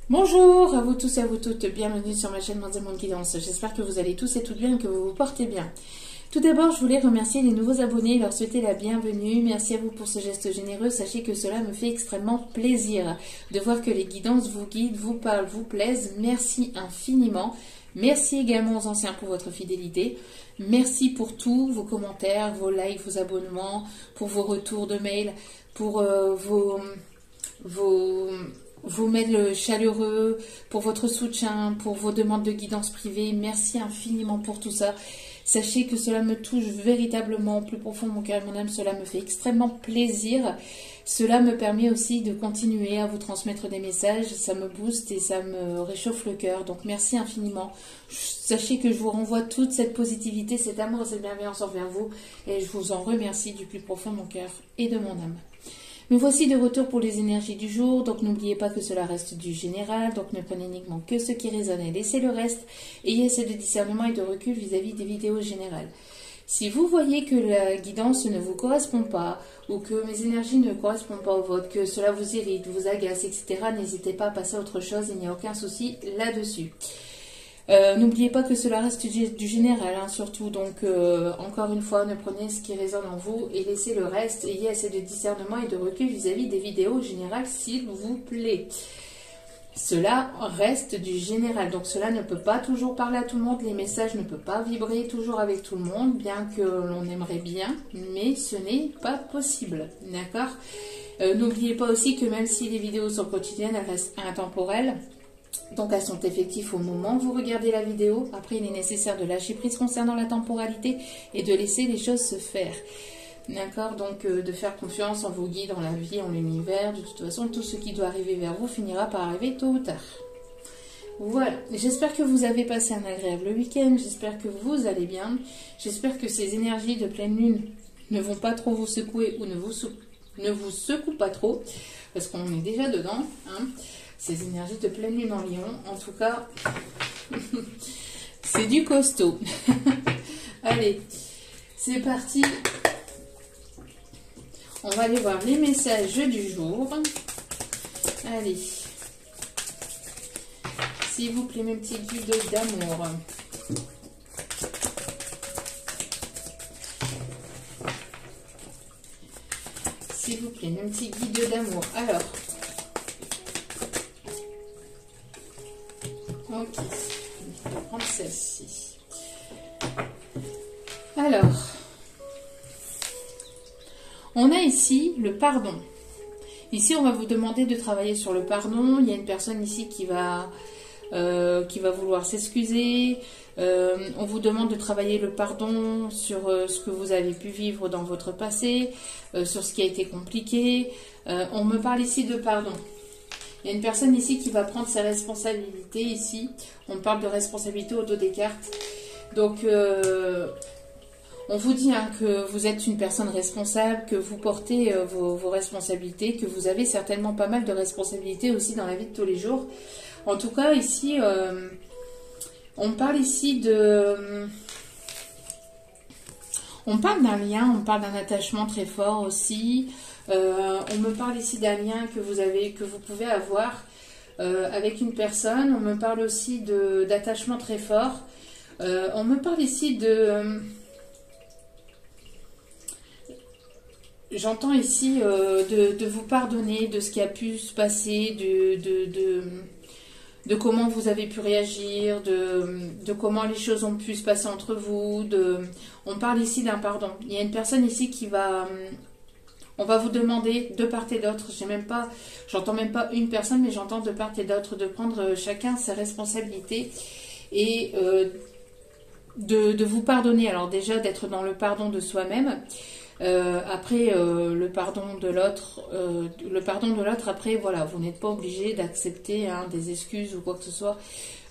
Bonjour à vous tous et à vous toutes, bienvenue sur ma chaîne Monday Moon Guidance. J'espère que vous allez tous et toutes bien et que vous vous portez bien. Tout d'abord, je voulais remercier les nouveaux abonnés et leur souhaiter la bienvenue. Merci à vous pour ce geste généreux. Sachez que cela me fait extrêmement plaisir de voir que les guidances vous guident, vous parlent, vous plaisent. Merci infiniment. Merci également aux anciens pour votre fidélité. Merci pour tout, vos commentaires, vos likes, vos abonnements, pour vos retours de mails, pour vos mails chaleureux, pour votre soutien, pour vos demandes de guidance privée. Merci infiniment pour tout ça. Sachez que cela me touche véritablement au plus profond de mon cœur et de mon âme. Cela me fait extrêmement plaisir. Cela me permet aussi de continuer à vous transmettre des messages. Ça me booste et ça me réchauffe le cœur. Donc merci infiniment. Sachez que je vous renvoie toute cette positivité, cet amour et cette bienveillance envers vous. Et je vous en remercie du plus profond de mon cœur et de mon âme. Me voici de retour pour les énergies du jour, donc n'oubliez pas que cela reste du général, donc ne prenez uniquement que ce qui résonne et laissez le reste. Ayez assez de discernement et de recul vis-à-vis des vidéos générales. Si vous voyez que la guidance ne vous correspond pas, ou que mes énergies ne correspondent pas aux vôtres, que cela vous irrite, vous agace, etc., n'hésitez pas à passer à autre chose, il n'y a aucun souci là-dessus. N'oubliez pas que cela reste du général, hein, surtout. Donc, encore une fois, ne prenez ce qui résonne en vous et laissez le reste. Ayez assez de discernement et de recul vis-à-vis des vidéos générales, s'il vous plaît. Cela reste du général. Donc, cela ne peut pas toujours parler à tout le monde. Les messages ne peuvent pas vibrer toujours avec tout le monde, bien que l'on aimerait bien. Mais ce n'est pas possible. D'accord ? N'oubliez pas aussi que même si les vidéos sont quotidiennes, elles restent intemporelles. Donc elles sont effectives au moment où vous regardez la vidéo. Après, il est nécessaire de lâcher prise concernant la temporalité et de laisser les choses se faire. D'accord? Donc de faire confiance en vos guides, en la vie, en l'univers. De toute façon, tout ce qui doit arriver vers vous finira par arriver tôt ou tard. Voilà, j'espère que vous avez passé un agréable week-end. J'espère que vous allez bien. J'espère que ces énergies de pleine lune ne vont pas trop vous secouer ou ne vous secouent pas trop. Parce qu'on est déjà dedans, hein. Ces énergies de pleine lune en Lion, en tout cas, c'est du costaud. Allez, c'est parti. On va aller voir les messages du jour. Allez. S'il vous plaît, mes petits guides d'amour. S'il vous plaît, mes petits guides d'amour. Alors. Ok, je vais prendre celle-ci. Alors, on a ici le pardon. Ici, on va vous demander de travailler sur le pardon. Il y a une personne ici qui va vouloir s'excuser. On vous demande de travailler le pardon sur ce que vous avez pu vivre dans votre passé, sur ce qui a été compliqué. On me parle ici de pardon. Il y a une personne ici qui va prendre ses responsabilités ici. On parle de responsabilité au dos des cartes. Donc, on vous dit hein, que vous êtes une personne responsable, que vous portez vos responsabilités, que vous avez certainement pas mal de responsabilités aussi dans la vie de tous les jours. En tout cas, ici, on parle ici de... On parle d'un lien, on parle d'un attachement très fort aussi. On me parle ici d'un lien que vous pouvez avoir avec une personne. On me parle aussi d'attachement très fort. On me parle ici de... J'entends ici de vous pardonner de ce qui a pu se passer, de comment vous avez pu réagir, de comment les choses ont pu se passer entre vous. On parle ici d'un pardon. Il y a une personne ici qui va... On va vous demander de part et d'autre, j'entends même pas une personne, mais j'entends de part et d'autre de prendre chacun ses responsabilités et de vous pardonner. Alors déjà d'être dans le pardon de soi-même. Après le pardon de l'autre, après voilà, vous n'êtes pas obligé d'accepter hein, des excuses ou quoi que ce soit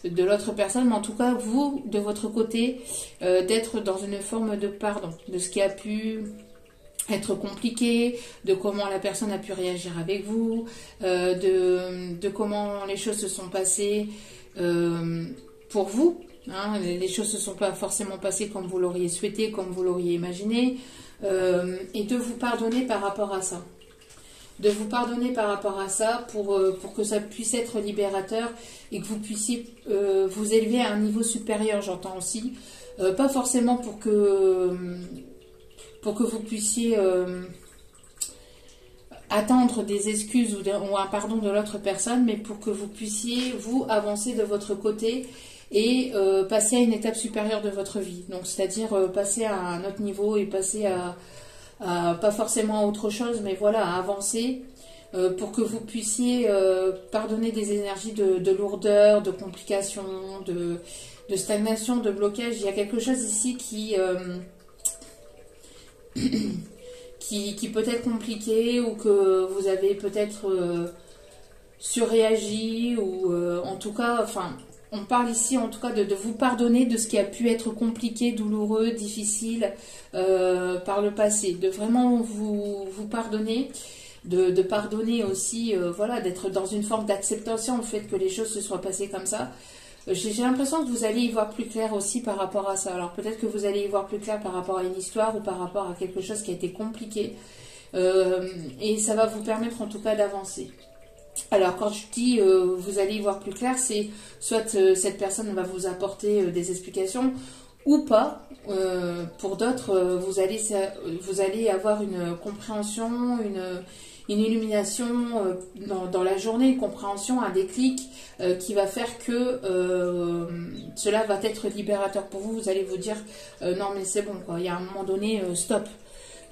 de l'autre personne, mais en tout cas vous de votre côté d'être dans une forme de pardon de ce qui a pu être compliqué, de comment la personne a pu réagir avec vous, de comment les choses se sont passées pour vous. Hein, les choses ne se sont pas forcément passées comme vous l'auriez souhaité, comme vous l'auriez imaginé, et de vous pardonner par rapport à ça. de vous pardonner par rapport à ça pour que ça puisse être libérateur et que vous puissiez vous élever à un niveau supérieur, j'entends aussi. Pas forcément pour que vous puissiez attendre des excuses ou un pardon de l'autre personne, mais pour que vous puissiez, vous, avancer de votre côté et passer à une étape supérieure de votre vie. Donc, c'est-à-dire passer à un autre niveau et passer à pas forcément à autre chose, mais voilà, à avancer pour que vous puissiez pardonner des énergies de lourdeur, de complications, de stagnation, de blocage. Il y a quelque chose ici qui peut être compliqué ou que vous avez peut-être surréagi ou en tout cas, enfin, on parle ici en tout cas de vous pardonner de ce qui a pu être compliqué, douloureux, difficile par le passé, de vraiment vous pardonner, de pardonner aussi, voilà, d'être dans une forme d'acceptation au fait que les choses se soient passées comme ça. J'ai l'impression que vous allez y voir plus clair aussi par rapport à ça. Alors peut-être que vous allez y voir plus clair par rapport à une histoire ou par rapport à quelque chose qui a été compliqué. Et ça va vous permettre en tout cas d'avancer. Alors quand je dis vous allez y voir plus clair, c'est soit cette personne va vous apporter des explications ou pas. Pour d'autres, vous allez avoir une compréhension, une illumination dans la journée, une compréhension, un déclic qui va faire que cela va être libérateur pour vous. Vous allez vous dire non mais c'est bon quoi, il y a un moment donné stop.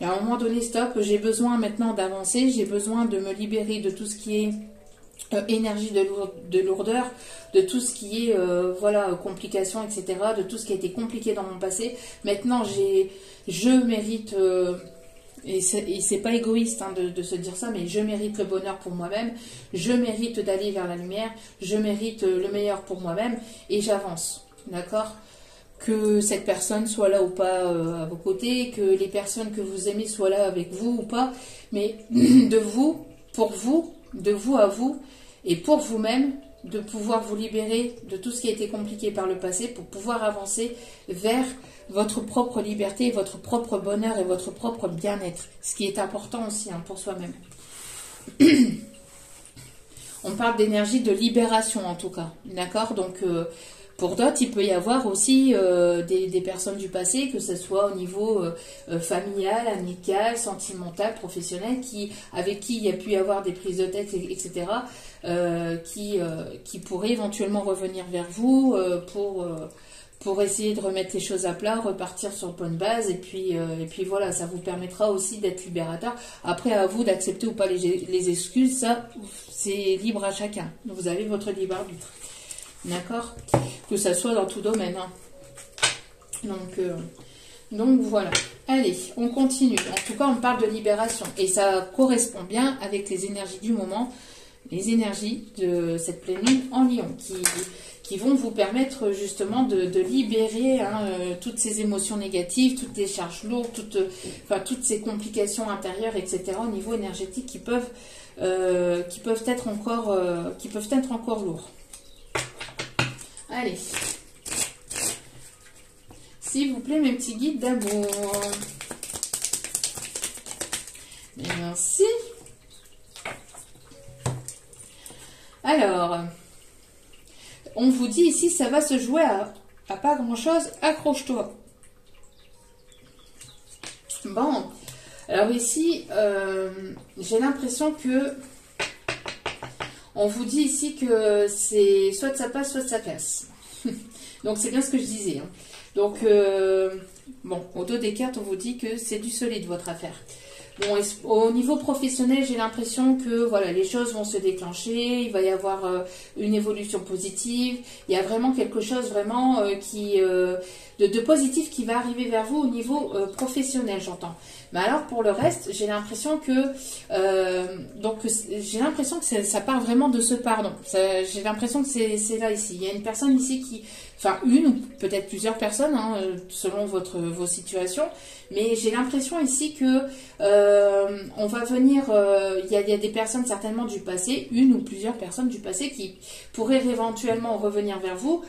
Il y a un moment donné stop, j'ai besoin maintenant d'avancer, j'ai besoin de me libérer de tout ce qui est énergie de lourdeur, de tout ce qui est voilà, complications, etc., de tout ce qui a été compliqué dans mon passé. Maintenant je mérite et c'est pas égoïste hein, de se dire ça, mais je mérite le bonheur pour moi-même, je mérite d'aller vers la lumière, je mérite le meilleur pour moi-même et j'avance, d'accord? Que cette personne soit là ou pas à vos côtés, que les personnes que vous aimez soient là avec vous ou pas, mais de vous, pour vous, de vous à vous et pour vous-même, de pouvoir vous libérer de tout ce qui a été compliqué par le passé pour pouvoir avancer vers votre propre liberté, votre propre bonheur et votre propre bien-être. Ce qui est important aussi hein, pour soi-même. On parle d'énergie de libération en tout cas. D'accord? Donc pour d'autres, il peut y avoir aussi des personnes du passé, que ce soit au niveau familial, amical, sentimental, professionnel, avec qui il y a pu y avoir des prises de tête, etc., qui pourraient éventuellement revenir vers vous pour essayer de remettre les choses à plat, repartir sur bonne base, et puis voilà, ça vous permettra aussi d'être libérateur. Après, à vous d'accepter ou pas les excuses, ça, c'est libre à chacun. Vous avez votre libre arbitre. D'accord? Que ça soit dans tout domaine. Hein. Donc voilà. Allez, on continue. En tout cas, on parle de libération. Et ça correspond bien avec les énergies du moment, les énergies de cette pleine lune en Lion, qui vont vous permettre justement de libérer hein, toutes ces émotions négatives, toutes les charges lourdes, toutes ces complications intérieures, etc. au niveau énergétique qui peuvent être encore lourds. Allez, s'il vous plaît, mes petits guides d'amour. Merci. Alors, on vous dit ici, ça va se jouer à pas grand-chose, accroche-toi. Bon, alors ici, j'ai l'impression que on vous dit ici que c'est soit ça passe, soit ça casse. Donc c'est bien ce que je disais. Hein. Donc, bon, au dos des cartes, on vous dit que c'est du solide votre affaire. Bon, au niveau professionnel, j'ai l'impression que voilà, les choses vont se déclencher, il va y avoir une évolution positive, il y a vraiment quelque chose vraiment de positif qui va arriver vers vous au niveau professionnel, j'entends. Mais alors pour le reste, j'ai l'impression que ça part vraiment de ce pardon. J'ai l'impression que c'est là ici. Il y a une personne ici une ou peut-être plusieurs personnes hein, selon vos situations, mais j'ai l'impression ici que on va venir, il y a des personnes certainement du passé, une ou plusieurs personnes du passé qui pourraient éventuellement revenir vers vous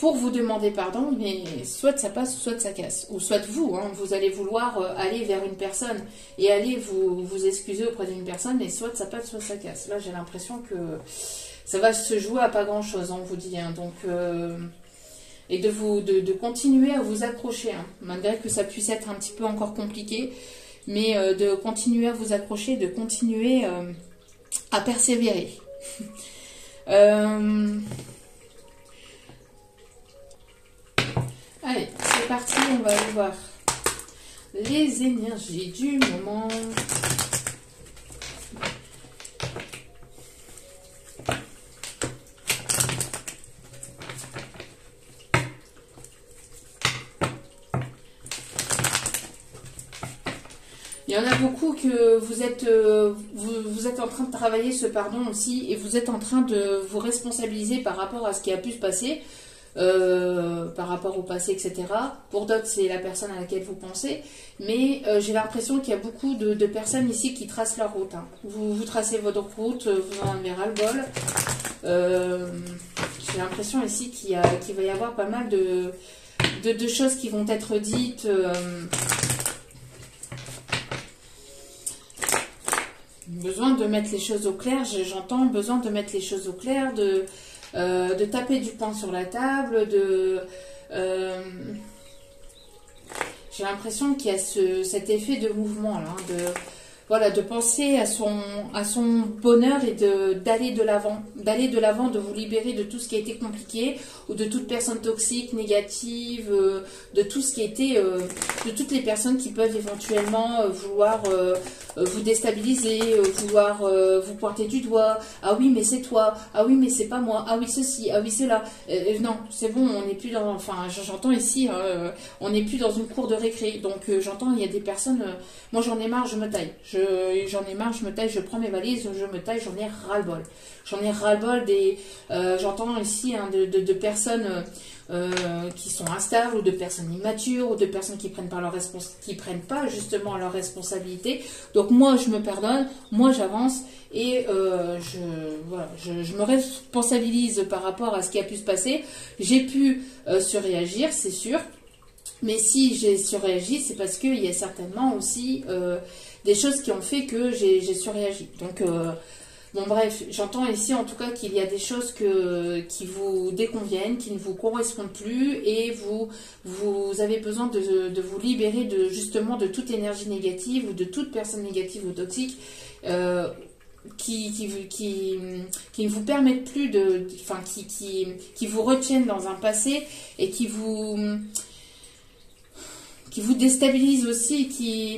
pour vous demander pardon, mais soit ça passe, soit ça casse. Ou soit vous, hein, vous allez vouloir aller vers une personne et aller vous excuser auprès d'une personne, mais soit ça passe, soit ça casse. Là, j'ai l'impression que ça va se jouer à pas grand-chose, on vous dit. Hein, donc, et de continuer à vous accrocher, hein, malgré que ça puisse être un petit peu encore compliqué, mais de continuer à vous accrocher, de continuer à persévérer. Allez, c'est parti, on va aller voir les énergies du moment. Il y en a beaucoup que vous êtes en train de travailler ce pardon aussi, et vous êtes en train de vous responsabiliser par rapport à ce qui a pu se passer. Par rapport au passé, etc. Pour d'autres, c'est la personne à laquelle vous pensez. Mais j'ai l'impression qu'il y a beaucoup de personnes ici qui tracent leur route. Hein. Vous tracez votre route, vous en avez ras-le-bol. J'ai l'impression ici qu'il va y avoir pas mal de choses qui vont être dites. Besoin de mettre les choses au clair, j'entends besoin de mettre les choses au clair, de taper du poing sur la table, j'ai l'impression qu'il y a cet effet de mouvement là, voilà, de penser à son bonheur et d'aller de l'avant, de vous libérer de tout ce qui a été compliqué, ou de toute personne toxique, négative, de tout ce qui a été, de toutes les personnes qui peuvent éventuellement vouloir vous déstabiliser, vouloir vous pointer du doigt. Ah oui, mais c'est toi. Ah oui, mais c'est pas moi. Ah oui, ceci. Ah oui, c'est là. Non, c'est bon, on n'est plus dans. Enfin, j'entends ici, on n'est plus dans une cour de récré. Donc, j'entends, il y a des personnes. Moi, j'en ai marre, je me taille. J'en ai marre, je me taille, je prends mes valises, je me taille, j'en ai ras-le-bol. J'en ai ras-le-bol des. J'entends ici hein, de personnes. Qui sont instables, ou de personnes immatures, ou de personnes qui prennent pas justement leur responsabilité. Donc moi je me pardonne, moi j'avance, et je me responsabilise par rapport à ce qui a pu se passer. J'ai pu surréagir, c'est sûr, mais si j'ai surréagi, c'est parce qu'il y a certainement aussi des choses qui ont fait que j'ai surréagi. Donc bon bref, j'entends ici en tout cas qu'il y a des choses qui vous déconviennent, qui ne vous correspondent plus, et vous avez besoin de vous libérer justement de toute énergie négative, ou de toute personne négative ou toxique qui ne vous permettent plus qui vous retiennent dans un passé, et qui vous déstabilisent aussi, qui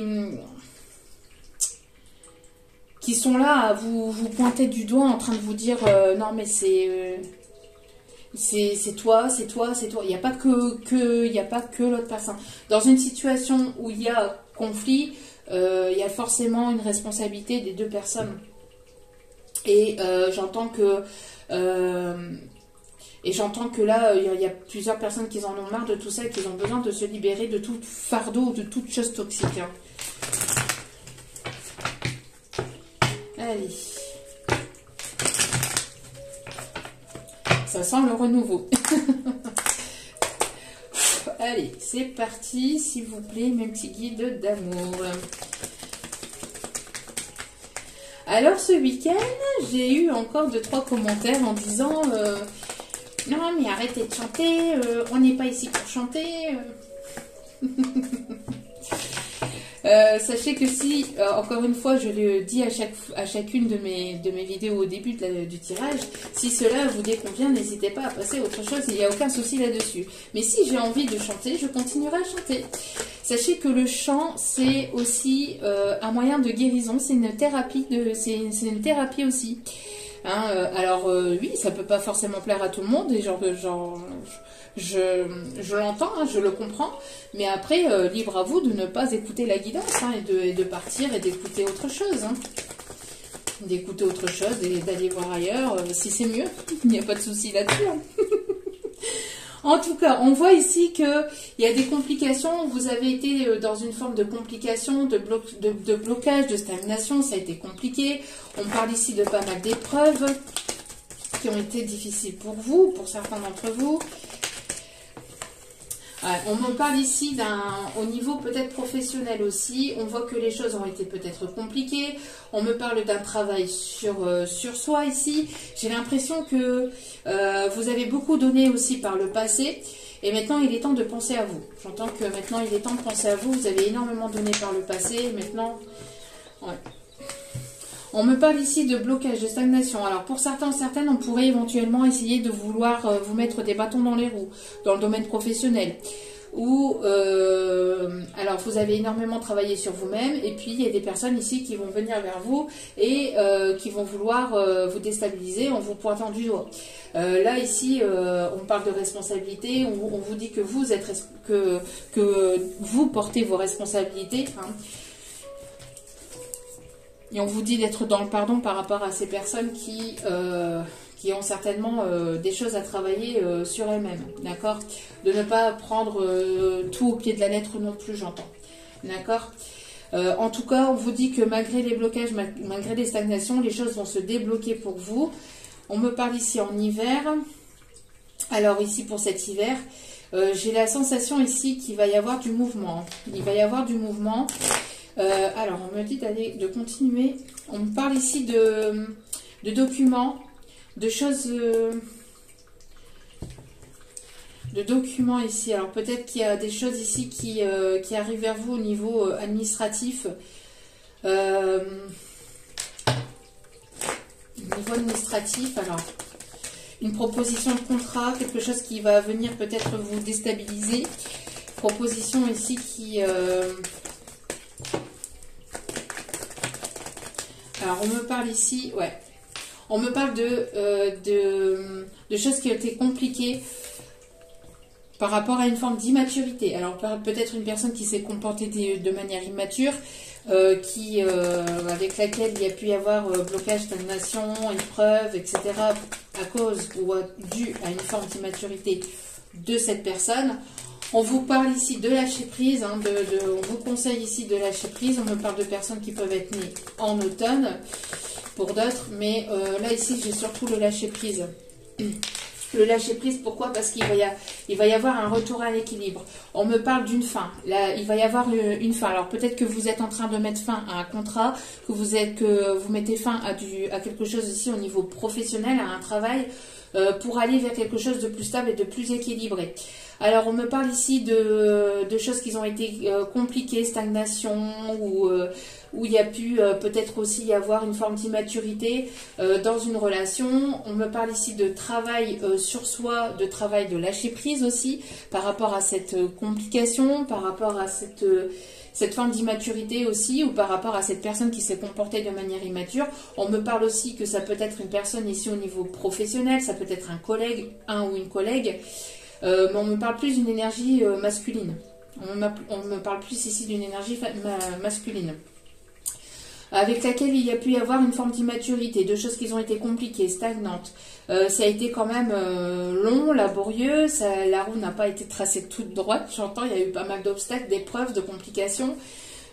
sont là à vous pointer du doigt en train de vous dire non mais c'est toi. Il n'y a pas que l'autre personne. Dans une situation où il y a conflit, il y a forcément une responsabilité des deux personnes. Et j'entends que là, il y a plusieurs personnes qui en ont marre de tout ça, et qui ont besoin de se libérer de tout fardeau, de toute chose toxique. Hein. Allez. Ça sent le renouveau. Allez, c'est parti, s'il vous plaît, mes petits guides d'amour. Alors, ce week-end, j'ai eu encore 2-3 commentaires en disant non, mais arrêtez de chanter, on n'est pas ici pour chanter. Sachez que si, encore une fois, je le dis à chacune de mes vidéos au début du tirage, si cela vous déconvient, n'hésitez pas à passer à autre chose, il n'y a aucun souci là-dessus. Mais si j'ai envie de chanter, je continuerai à chanter. Sachez que le chant, c'est aussi un moyen de guérison, c'est une thérapie, c'est une thérapie aussi. Hein, alors oui, ça peut pas forcément plaire à tout le monde, et je l'entends, hein, je le comprends, mais après, libre à vous de ne pas écouter la guidance, hein, et de partir et d'écouter autre chose. Hein. D'écouter autre chose et d'aller voir ailleurs, si c'est mieux, il n'y a pas de souci là-dessus. Hein. En tout cas, on voit ici qu'il y a des complications. Vous avez été dans une forme de complication, de blocage, de stagnation. Ça a été compliqué. On parle ici de pas mal d'épreuves qui ont été difficiles pour vous, pour certains d'entre vous. Ouais, on me parle ici au niveau peut-être professionnel aussi. On voit que les choses ont été peut-être compliquées. On me parle d'un travail sur soi ici. J'ai l'impression que vous avez beaucoup donné aussi par le passé. Et maintenant, il est temps de penser à vous. J'entends que maintenant, il est temps de penser à vous. Vous avez énormément donné par le passé. Maintenant, ouais. On me parle ici de blocage, de stagnation. Alors pour certains, certaines, on pourrait éventuellement essayer de vouloir vous mettre des bâtons dans les roues, dans le domaine professionnel. Ou, alors vous avez énormément travaillé sur vous-même, et puis il y a des personnes ici qui vont venir vers vous et qui vont vouloir vous déstabiliser en vous pointant du doigt. Là ici, on parle de responsabilité, on vous dit que que vous portez vos responsabilités, hein. Et on vous dit d'être dans le pardon par rapport à ces personnes qui ont certainement des choses à travailler sur elles-mêmes, d'accord? De ne pas prendre tout au pied de la lettre non plus, j'entends, d'accord? En tout cas, on vous dit que malgré les blocages, malgré les stagnations, les choses vont se débloquer pour vous. On me parle ici en hiver. Alors ici, pour cet hiver, j'ai la sensation ici qu'il va y avoir du mouvement. Il va y avoir du mouvement. Alors, on me dit de continuer. On me parle ici de documents, de choses, de documents ici. Alors, peut-être qu'il y a des choses ici qui arrivent vers vous au niveau administratif. Au niveau administratif, alors, une proposition de contrat, quelque chose qui va venir peut-être vous déstabiliser. Proposition ici qui... Alors, on me parle ici, ouais. On me parle de choses qui ont été compliquées par rapport à une forme d'immaturité. Alors, peut-être une personne qui s'est comportée de manière immature, avec laquelle il y a pu y avoir blocage, stagnation, épreuve, etc. à cause ou dû à une forme d'immaturité de cette personne. On vous parle ici de lâcher prise, hein, on vous conseille ici de lâcher prise. On me parle de personnes qui peuvent être nées en automne pour d'autres, mais là ici j'ai surtout le lâcher prise. Le lâcher prise, pourquoi? Parce qu'il va y avoir un retour à l'équilibre. On me parle d'une fin. Là, il va y avoir une fin. Alors peut-être que vous êtes en train de mettre fin à un contrat, que vous mettez fin à quelque chose ici au niveau professionnel, à un travail, pour aller vers quelque chose de plus stable et de plus équilibré. Alors, on me parle ici de choses qui ont été compliquées, stagnation, où il y a pu peut-être aussi y avoir une forme d'immaturité dans une relation. On me parle ici de travail sur soi, de travail de lâcher prise aussi, par rapport à cette complication, par rapport à cette forme d'immaturité aussi, ou par rapport à cette personne qui s'est comportée de manière immature. On me parle aussi que ça peut être une personne ici au niveau professionnel, ça peut être un collègue, un ou une collègue, mais on me parle plus d'une énergie masculine. On me parle plus ici d'une énergie masculine, avec laquelle il y a pu y avoir une forme d'immaturité, de choses qui ont été compliquées, stagnantes. Ça a été quand même long, laborieux, la roue n'a pas été tracée toute droite, j'entends, il y a eu pas mal d'obstacles, d'épreuves, de complications.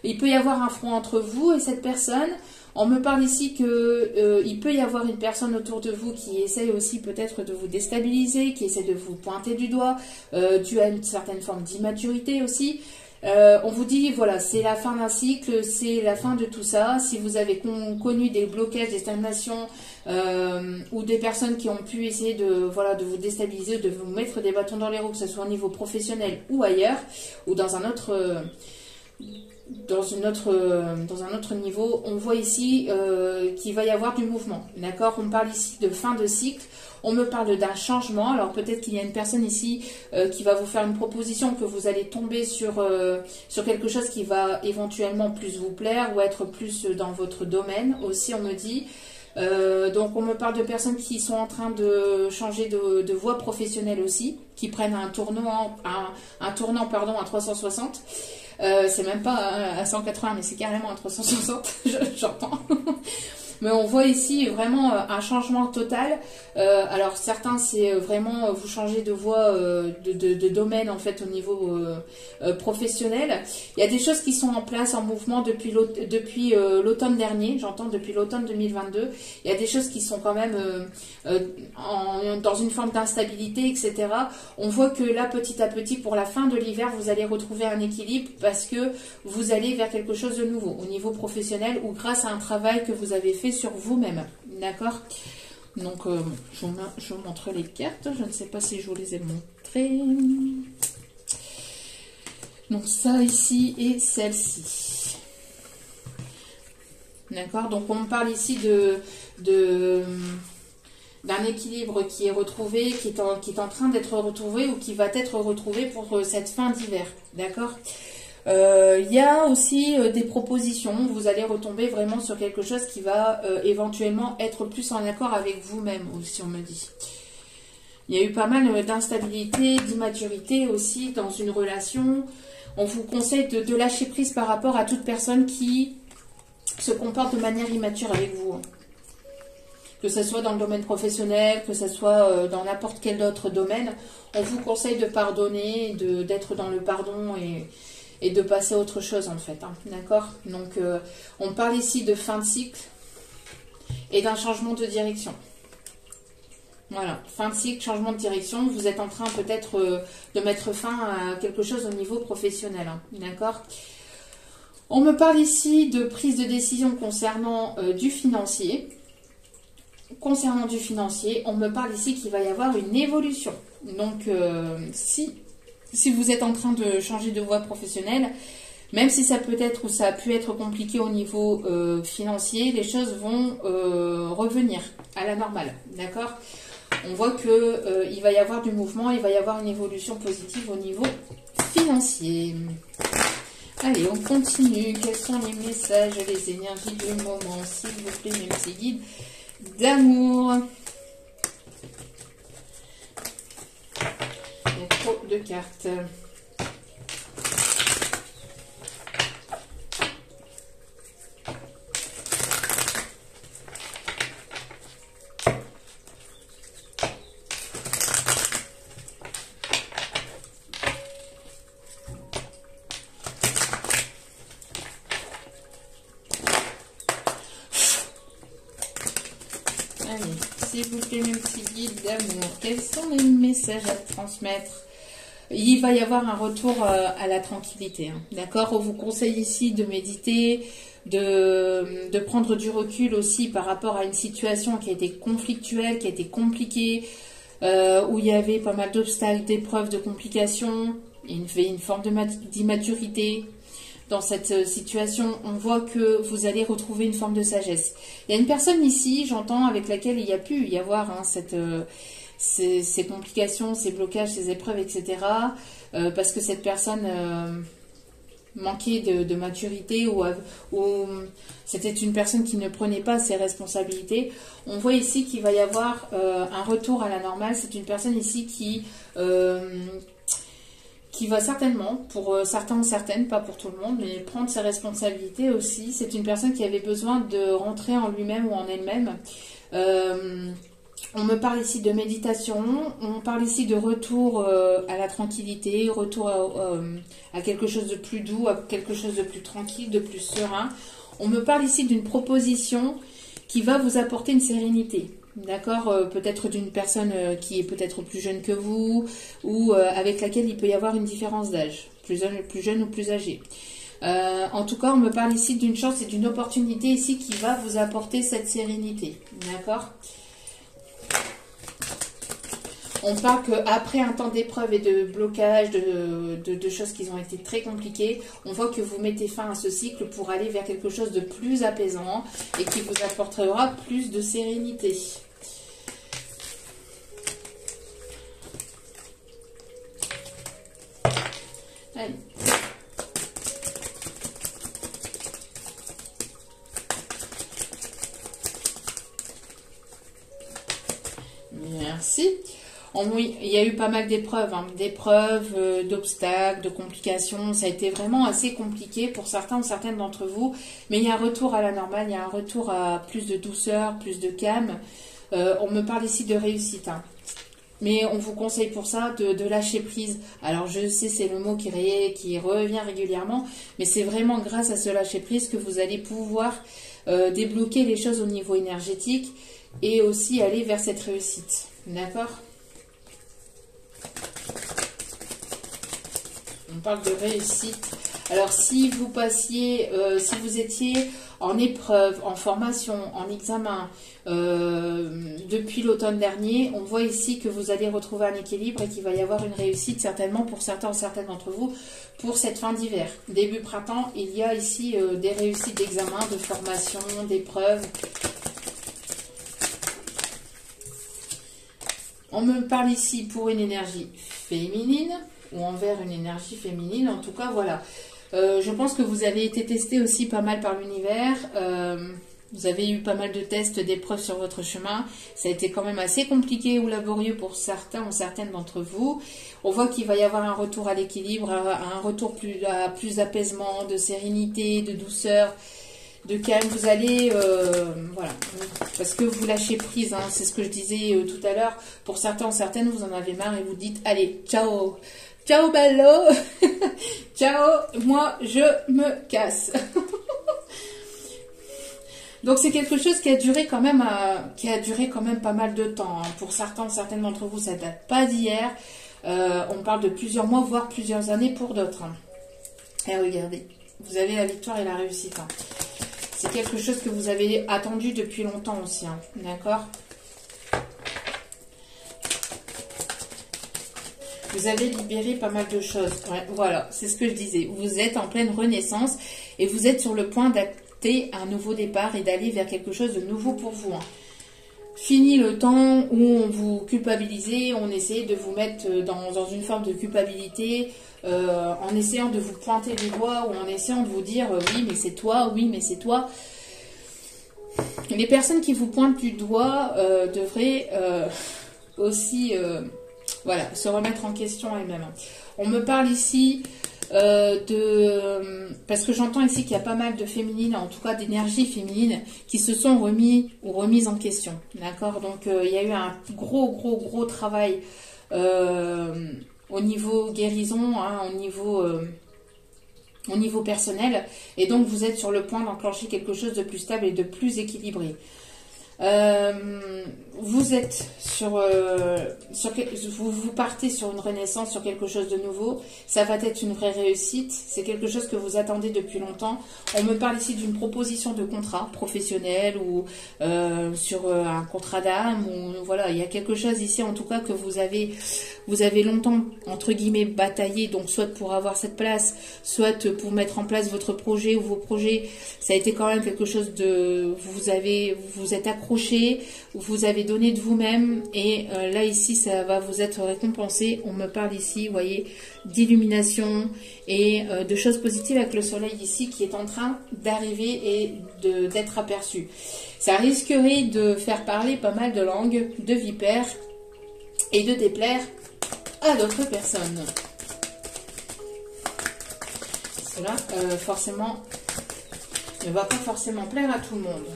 Il peut y avoir un front entre vous et cette personne. On me parle ici qu'il peut y avoir une personne autour de vous qui essaye aussi peut-être de vous déstabiliser, qui essaie de vous pointer du doigt, dû à une certaine forme d'immaturité aussi. On vous dit, voilà, c'est la fin d'un cycle, c'est la fin de tout ça. Si vous avez connu des blocages, des stagnations, ou des personnes qui ont pu essayer de vous déstabiliser, de vous mettre des bâtons dans les roues, que ce soit au niveau professionnel ou ailleurs, ou dans un autre... Dans un autre niveau, on voit ici qu'il va y avoir du mouvement. D'accord? On parle ici de fin de cycle. On me parle d'un changement. Alors peut-être qu'il y a une personne ici qui va vous faire une proposition, que vous allez tomber sur quelque chose qui va éventuellement plus vous plaire ou être plus dans votre domaine. Aussi, on me dit. Donc on me parle de personnes qui sont en train de changer de voie professionnelle aussi, qui prennent un tournant à 360. C'est même pas à 180, mais c'est carrément à 360, j'entends. Mais on voit ici vraiment un changement total. Alors certains, c'est vraiment vous changez de voie, de domaine en fait au niveau professionnel. Il y a des choses qui sont en place, en mouvement depuis l'automne dernier, j'entends depuis l'automne 2022. Il y a des choses qui sont quand même dans une forme d'instabilité, etc. On voit que là, petit à petit, pour la fin de l'hiver, vous allez retrouver un équilibre parce que vous allez vers quelque chose de nouveau au niveau professionnel ou grâce à un travail que vous avez fait sur vous-même. D'accord? Donc, je vous montre les cartes. Je ne sais pas si je vous les ai montrées. Donc, ça ici et celle-ci. D'accord? Donc, on parle ici d'un équilibre qui est retrouvé, qui est en train d'être retrouvé ou qui va être retrouvé pour cette fin d'hiver. D'accord? Il y a aussi des propositions. Vous allez retomber vraiment sur quelque chose qui va éventuellement être plus en accord avec vous-même, si on me dit. Il y a eu pas mal d'instabilité, d'immaturité aussi dans une relation. On vous conseille de lâcher prise par rapport à toute personne qui se comporte de manière immature avec vous. Que ce soit dans le domaine professionnel, que ce soit dans n'importe quel autre domaine, on vous conseille de pardonner, d'être dans le pardon et de passer à autre chose en fait. Hein, d'accord? Donc on parle ici de fin de cycle et d'un changement de direction. Voilà, fin de cycle, changement de direction. Vous êtes en train peut-être de mettre fin à quelque chose au niveau professionnel. Hein, d'accord? On me parle ici de prise de décision concernant du financier. Concernant du financier, on me parle ici qu'il va y avoir une évolution. Donc, si vous êtes en train de changer de voie professionnelle, même si ça peut être ou ça a pu être compliqué au niveau financier, les choses vont revenir à la normale. D'accord? On voit que il va y avoir du mouvement, il va y avoir une évolution positive au niveau financier. Allez, on continue. Quels sont les messages, les énergies du moment, s'il vous plaît, mes petits guides d'amour? Il y a trop de cartes. S'il vous plaît, mes petits guides d'amour, quels sont les messages à transmettre? Il va y avoir un retour à la tranquillité. Hein, d'accord? On vous conseille ici de méditer, de prendre du recul aussi par rapport à une situation qui a été conflictuelle, qui a été compliquée, où il y avait pas mal d'obstacles, d'épreuves, de complications, une forme d'immaturité. Dans cette situation, on voit que vous allez retrouver une forme de sagesse. Il y a une personne ici, j'entends, avec laquelle il y a pu y avoir hein, ces complications, ces blocages, ces épreuves, etc. Parce que cette personne manquait de maturité ou c'était une personne qui ne prenait pas ses responsabilités. On voit ici qu'il va y avoir un retour à la normale. C'est une personne ici qui va certainement, pour certains ou certaines, pas pour tout le monde, mais prendre ses responsabilités aussi. C'est une personne qui avait besoin de rentrer en lui-même ou en elle-même. On me parle ici de méditation, on parle ici de retour à la tranquillité, retour à quelque chose de plus doux, à quelque chose de plus tranquille, de plus serein. On me parle ici d'une proposition qui va vous apporter une sérénité. D'accord, peut-être d'une personne qui est peut-être plus jeune que vous ou avec laquelle il peut y avoir une différence d'âge, plus jeune ou plus âgé. En tout cas, on me parle ici d'une chance et d'une opportunité ici qui va vous apporter cette sérénité. D'accord? On parle qu'après un temps d'épreuve et de blocage, de choses qui ont été très compliquées, on voit que vous mettez fin à ce cycle pour aller vers quelque chose de plus apaisant et qui vous apportera plus de sérénité. Allez. Merci. Oui, il y a eu pas mal d'épreuves, hein, d'obstacles, de complications. Ça a été vraiment assez compliqué pour certains ou certaines d'entre vous. Mais il y a un retour à la normale, il y a un retour à plus de douceur, plus de calme. On me parle ici de réussite, hein. Mais on vous conseille pour ça de lâcher prise. Alors je sais, c'est le mot qui revient régulièrement, mais c'est vraiment grâce à ce lâcher prise que vous allez pouvoir débloquer les choses au niveau énergétique et aussi aller vers cette réussite. D'accord ? On parle de réussite. Alors si vous passiez, si vous étiez en épreuve, en formation, en examen, depuis l'automne dernier, on voit ici que vous allez retrouver un équilibre et qu'il va y avoir une réussite certainement pour certains ou certaines d'entre vous pour cette fin d'hiver. Début printemps, il y a ici des réussites d'examen, de formation, d'épreuves. On me parle ici pour une énergie féminine ou envers une énergie féminine. En tout cas, voilà. Je pense que vous avez été testé aussi pas mal par l'univers. Vous avez eu pas mal de tests, d'épreuves sur votre chemin. Ça a été quand même assez compliqué ou laborieux pour certains ou certaines d'entre vous. On voit qu'il va y avoir un retour à l'équilibre, un retour à plus d'apaisement, de sérénité, de douceur, de calme. Vous allez, voilà, parce que vous lâchez prise, hein, c'est ce que je disais tout à l'heure. Pour certains ou certaines, vous en avez marre et vous dites, allez, ciao, ciao bello, ciao, moi je me casse. Donc c'est quelque chose qui a duré quand même, pas mal de temps, hein. Pour certains ou certaines d'entre vous, ça date pas d'hier. On parle de plusieurs mois, voire plusieurs années pour d'autres, hein. Et regardez, vous avez la victoire et la réussite, hein. C'est quelque chose que vous avez attendu depuis longtemps aussi, hein. D'accord ? Vous avez libéré pas mal de choses. Ouais, voilà, c'est ce que je disais. Vous êtes en pleine renaissance et vous êtes sur le point d'acter un nouveau départ et d'aller vers quelque chose de nouveau pour vous, hein. Fini le temps où on vous culpabilisait, on essayait de vous mettre dans une forme de culpabilité, en essayant de vous pointer du doigt ou en essayant de vous dire oui mais c'est toi, oui mais c'est toi. Les personnes qui vous pointent du doigt devraient aussi voilà, se remettre en question elles-mêmes. On me parle ici parce que j'entends ici qu'il y a pas mal de féminines, en tout cas d'énergie féminine, qui se sont remis ou remises en question. D'accord ? Donc il y a eu un gros travail au niveau guérison, hein, au niveau personnel, et donc vous êtes sur le point d'enclencher quelque chose de plus stable et de plus équilibré. Vous êtes vous partez sur une renaissance, sur quelque chose de nouveau. Ça va être une vraie réussite. C'est quelque chose que vous attendez depuis longtemps. On me parle ici d'une proposition de contrat professionnel ou sur un contrat d'âme. Ou voilà, il y a quelque chose ici en tout cas que vous avez longtemps entre guillemets bataillé. Donc soit pour avoir cette place, soit pour mettre en place votre projet ou vos projets. Ça a été quand même quelque chose de vous êtes accroché, vous avez donné de vous-même et là ici ça va vous être récompensé. On me parle ici, vous voyez, d'illumination et de choses positives avec le soleil ici qui est en train d'arriver et d'être aperçu. Ça risquerait de faire parler pas mal de langues, de vipères et de déplaire à d'autres personnes. Cela forcément ne va pas forcément plaire à tout le monde.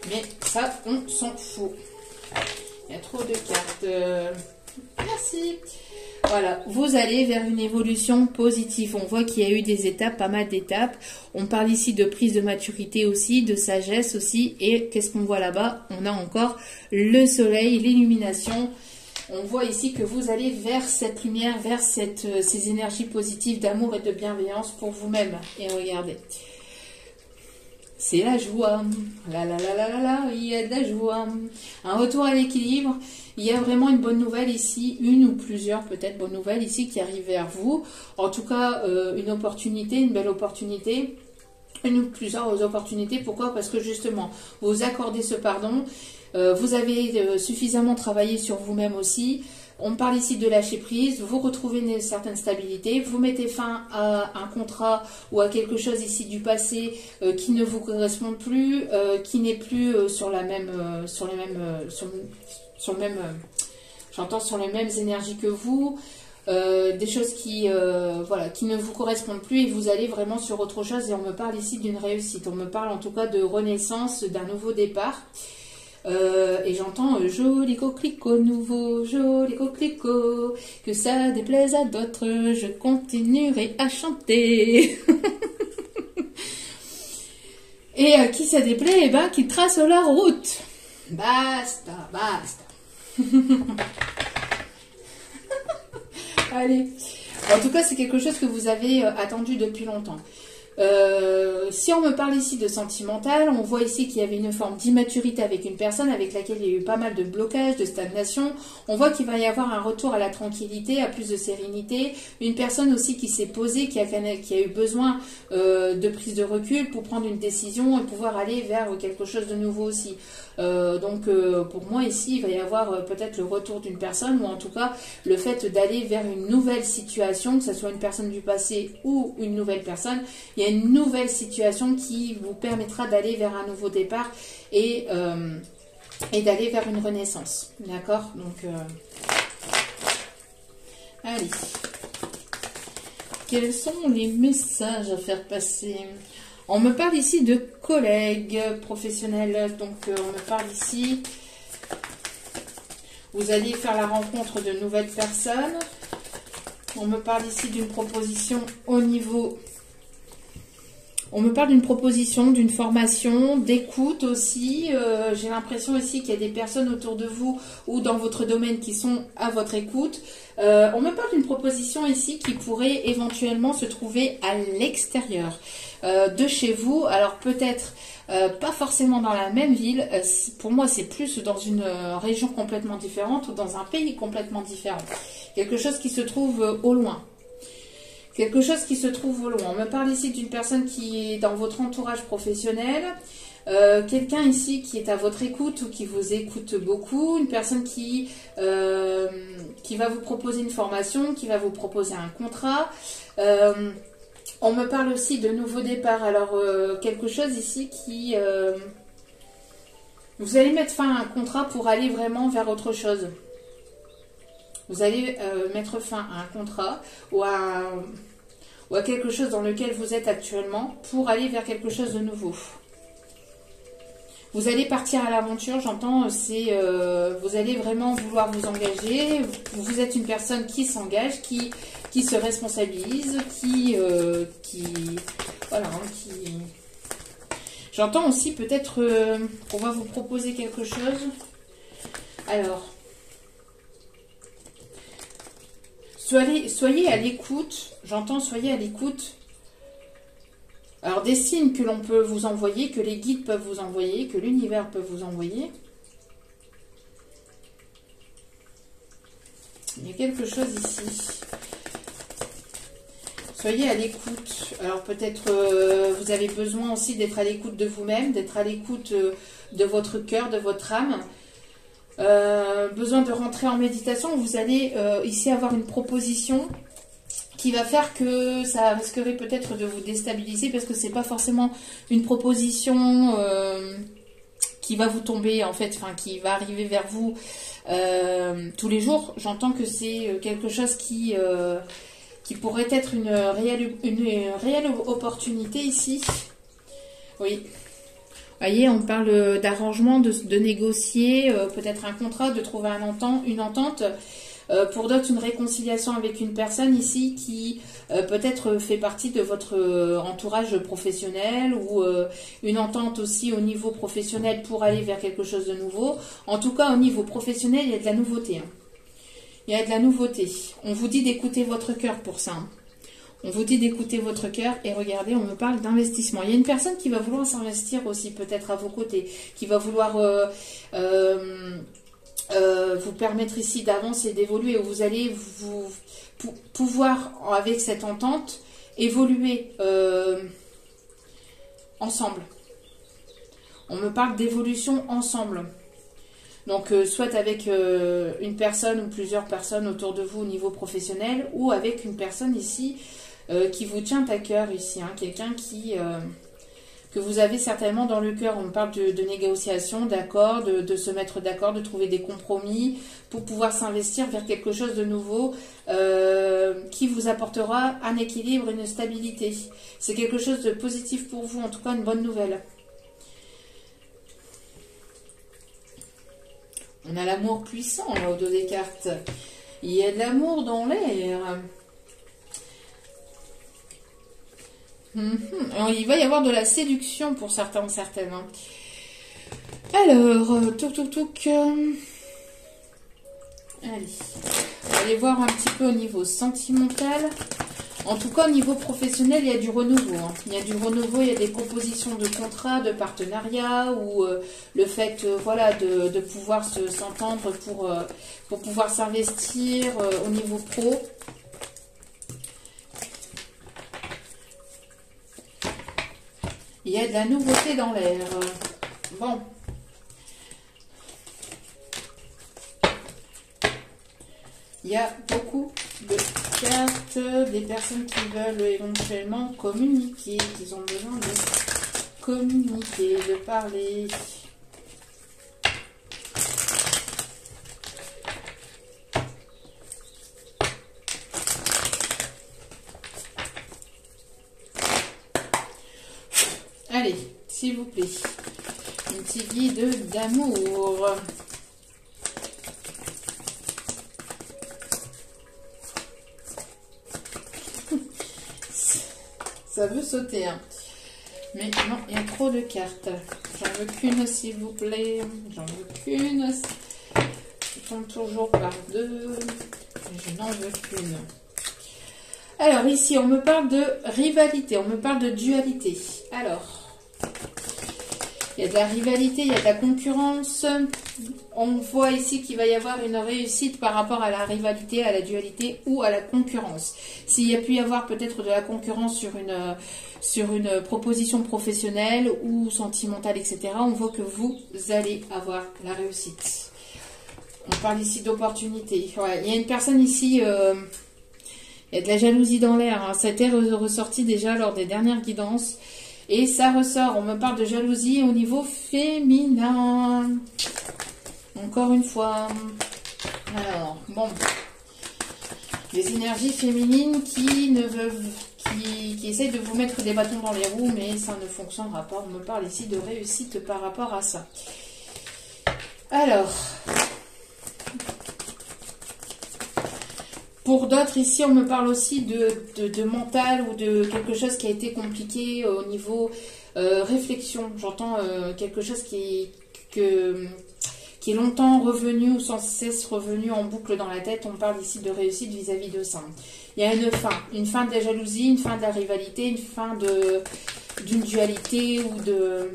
Mais ça, on s'en fout. Il y a trop de cartes. Merci. Voilà, vous allez vers une évolution positive. On voit qu'il y a eu des étapes, pas mal d'étapes. On parle ici de prise de maturité aussi, de sagesse aussi. Et qu'est-ce qu'on voit là-bas? On a encore le soleil, l'illumination. On voit ici que vous allez vers cette lumière, vers ces énergies positives d'amour et de bienveillance pour vous-même. Et regardez. C'est la joie, il y a de la joie, un retour à l'équilibre. Il y a vraiment une bonne nouvelle ici, une ou plusieurs peut-être bonnes nouvelles ici qui arrivent vers vous. En tout cas, une opportunité, une belle opportunité, une ou plusieurs opportunités. Pourquoi? Parce que justement, vous accordez ce pardon, vous avez suffisamment travaillé sur vous-même aussi. On parle ici de lâcher prise, vous retrouvez une certaine stabilité, vous mettez fin à un contrat ou à quelque chose ici du passé qui ne vous correspond plus, qui n'est plus sur sur le même, j'entends sur les mêmes énergies que vous, des choses qui, voilà, qui ne vous correspondent plus et vous allez vraiment sur autre chose. Et on me parle ici d'une réussite, on me parle en tout cas de renaissance, d'un nouveau départ. Et j'entends joli coquelicot nouveau, joli coquelicot, que ça déplaise à d'autres, je continuerai à chanter. Et à qui ça déplaît, eh ben, qui trace leur route. Basta, basta. Allez. En tout cas, c'est quelque chose que vous avez attendu depuis longtemps. Si on me parle ici de sentimental, on voit ici qu'il y avait une forme d'immaturité avec une personne avec laquelle il y a eu pas mal de blocages, de stagnation. On voit qu'il va y avoir un retour à la tranquillité, à plus de sérénité. Une personne aussi qui s'est posée, qui a eu besoin de prise de recul pour prendre une décision et pouvoir aller vers quelque chose de nouveau aussi. Donc pour moi ici, il va y avoir peut-être le retour d'une personne ou en tout cas le fait d'aller vers une nouvelle situation, que ce soit une personne du passé ou une nouvelle personne. Il y a une nouvelle situation qui vous permettra d'aller vers un nouveau départ et d'aller vers une renaissance. D'accord? Donc, allez. Quels sont les messages à faire passer? On me parle ici de collègues professionnels. Donc, on me parle ici. Vous allez faire la rencontre de nouvelles personnes. On me parle ici d'une proposition au niveau... On me parle d'une proposition, d'une formation, d'écoute aussi. J'ai l'impression ici qu'il y a des personnes autour de vous ou dans votre domaine qui sont à votre écoute. On me parle d'une proposition ici qui pourrait éventuellement se trouver à l'extérieur de chez vous. Alors peut-être pas forcément dans la même ville. Pour moi, c'est plus dans une région complètement différente ou dans un pays complètement différent. Quelque chose qui se trouve au loin. Quelque chose qui se trouve au loin. On me parle ici d'une personne qui est dans votre entourage professionnel. Quelqu'un ici qui est à votre écoute ou qui vous écoute beaucoup. Une personne qui va vous proposer une formation, qui va vous proposer un contrat. On me parle aussi de nouveau départ. Alors, quelque chose ici qui... vous allez mettre fin à un contrat pour aller vraiment vers autre chose. Vous allez mettre fin à un contrat ou à quelque chose dans lequel vous êtes actuellement pour aller vers quelque chose de nouveau. Vous allez partir à l'aventure, j'entends, c'est vous allez vraiment vouloir vous engager. Vous êtes une personne qui s'engage, qui se responsabilise, voilà, qui... J'entends aussi peut-être qu'on va vous proposer quelque chose. Alors... Soyez à l'écoute, j'entends soyez à l'écoute. Alors des signes que l'on peut vous envoyer, que les guides peuvent vous envoyer, que l'univers peut vous envoyer. Il y a quelque chose ici. Soyez à l'écoute. Alors peut-être vous avez besoin aussi d'être à l'écoute de vous-même, d'être à l'écoute de votre cœur, de votre âme. Besoin de rentrer en méditation, vous allez ici avoir une proposition qui va faire que ça risquerait peut-être de vous déstabiliser parce que c'est pas forcément une proposition qui va vous tomber en fait, enfin qui va arriver vers vous tous les jours. J'entends que c'est quelque chose qui pourrait être une réelle opportunité ici. Oui. Vous voyez, on parle d'arrangement, de négocier, peut-être un contrat, de trouver une entente. Pour d'autres, une réconciliation avec une personne ici qui peut-être fait partie de votre entourage professionnel ou une entente aussi au niveau professionnel pour aller vers quelque chose de nouveau. En tout cas, au niveau professionnel, il y a de la nouveauté. Hein. Il y a de la nouveauté. On vous dit d'écouter votre cœur pour ça. Hein. On vous dit d'écouter votre cœur et regardez, on me parle d'investissement. Il y a une personne qui va vouloir s'investir aussi peut-être à vos côtés, qui va vouloir vous permettre ici d'avancer et d'évoluer. Vous allez pouvoir, avec cette entente, évoluer ensemble. On me parle d'évolution ensemble. Donc, soit avec une personne ou plusieurs personnes autour de vous au niveau professionnel ou avec une personne ici qui vous tient à cœur ici. Hein, quelqu'un qui que vous avez certainement dans le cœur. On me parle de négociations, d'accords, de se mettre d'accord, de trouver des compromis pour pouvoir s'investir vers quelque chose de nouveau qui vous apportera un équilibre, une stabilité. C'est quelque chose de positif pour vous, en tout cas une bonne nouvelle. On a l'amour puissant là au dos des cartes. Il y a de l'amour dans l'air. Alors, il va y avoir de la séduction pour certains, certaines. Hein. Alors, touc. Allez, on va aller voir un petit peu au niveau sentimental. En tout cas, au niveau professionnel, il y a du renouveau. Hein. Il y a du renouveau, il y a des propositions de contrat, de partenariat, ou le fait voilà, de pouvoir s'entendre pour pouvoir s'investir au niveau pro. Il y a de la nouveauté dans l'air. Bon. Il y a beaucoup de cartes, des personnes qui veulent éventuellement communiquer, qui ont besoin de communiquer, de parler. Allez, s'il vous plaît, un petit guide d'amour. Ça veut sauter, hein. Mais non, il y a trop de cartes. J'en veux qu'une, s'il vous plaît. J'en veux qu'une. Je tombe toujours par deux. Je n'en veux qu'une. Alors, ici, on me parle de rivalité. On me parle de dualité. Alors, il y a de la rivalité, il y a de la concurrence. On voit ici qu'il va y avoir une réussite par rapport à la rivalité, à la dualité ou à la concurrence. S'il y a pu y avoir peut-être de la concurrence sur une proposition professionnelle ou sentimentale, etc., on voit que vous allez avoir la réussite. On parle ici d'opportunité. Ouais, il y a une personne ici, il y a de la jalousie dans l'air. Hein. Ça a été ressorti déjà lors des dernières guidances. Et ça ressort, on me parle de jalousie au niveau féminin. Encore une fois. Alors, bon. Les énergies féminines qui essayent de vous mettre des bâtons dans les roues, mais ça ne fonctionnera pas. On me parle ici de réussite par rapport à ça. Alors. Pour d'autres, ici, on me parle aussi de mental ou de quelque chose qui a été compliqué au niveau réflexion. J'entends quelque chose qui est longtemps revenu ou sans cesse revenu en boucle dans la tête. On parle ici de réussite vis-à-vis de ça. Il y a une fin de la jalousie, une fin de la rivalité, une fin d'une dualité ou de...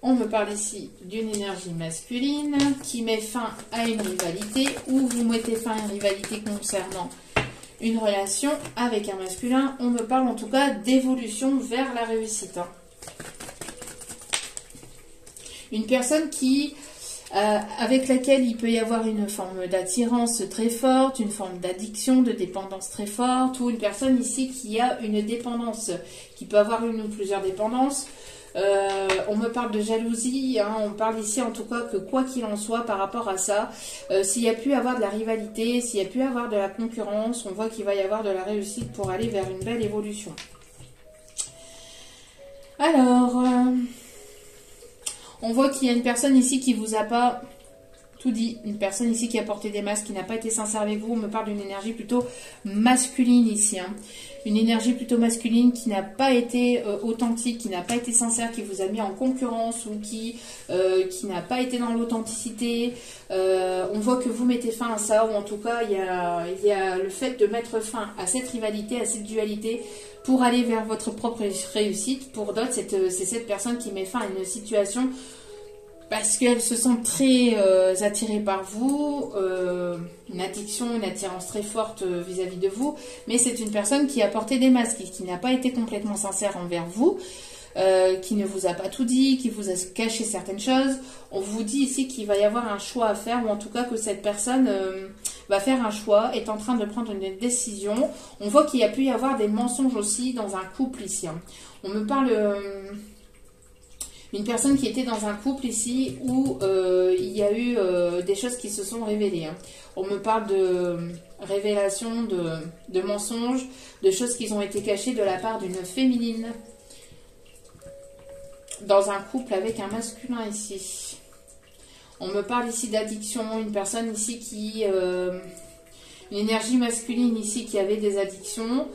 On me parle ici d'une énergie masculine qui met fin à une rivalité ou vous mettez fin à une rivalité concernant une relation avec un masculin. On me parle en tout cas d'évolution vers la réussite. Une personne avec laquelle il peut y avoir une forme d'attirance très forte, une forme d'addiction, de dépendance très forte, ou une personne ici qui a une dépendance, qui peut avoir une ou plusieurs dépendances. On me parle de jalousie, hein, on parle ici en tout cas que quoi qu'il en soit par rapport à ça, s'il y a pu avoir de la rivalité, s'il y a pu avoir de la concurrence, on voit qu'il va y avoir de la réussite pour aller vers une belle évolution. Alors, on voit qu'il y a une personne ici qui vous a pas tout dit, une personne ici qui a porté des masques, qui n'a pas été sincère avec vous. On me parle d'une énergie plutôt masculine ici, hein. Une énergie plutôt masculine qui n'a pas été authentique, qui n'a pas été sincère, qui vous a mis en concurrence ou qui n'a pas été dans l'authenticité. On voit que vous mettez fin à ça, ou en tout cas, il y a le fait de mettre fin à cette rivalité, à cette dualité, pour aller vers votre propre réussite. Pour d'autres, c'est cette personne qui met fin à une situation parce qu'elle se sent très attirée par vous, une addiction, une attirance très forte vis-à-vis de vous, mais c'est une personne qui a porté des masques, qui n'a pas été complètement sincère envers vous, qui ne vous a pas tout dit, qui vous a caché certaines choses. On vous dit ici qu'il va y avoir un choix à faire, ou en tout cas que cette personne va faire un choix, est en train de prendre une décision. On voit qu'il y a pu y avoir des mensonges aussi dans un couple ici. Hein. On me parle une personne qui était dans un couple ici où il y a eu des choses qui se sont révélées. Hein. On me parle de révélations, de mensonges, de choses qui ont été cachées de la part d'une féminine dans un couple avec un masculin ici. On me parle ici d'addiction, une personne ici qui... une énergie masculine ici qui avait des addictions.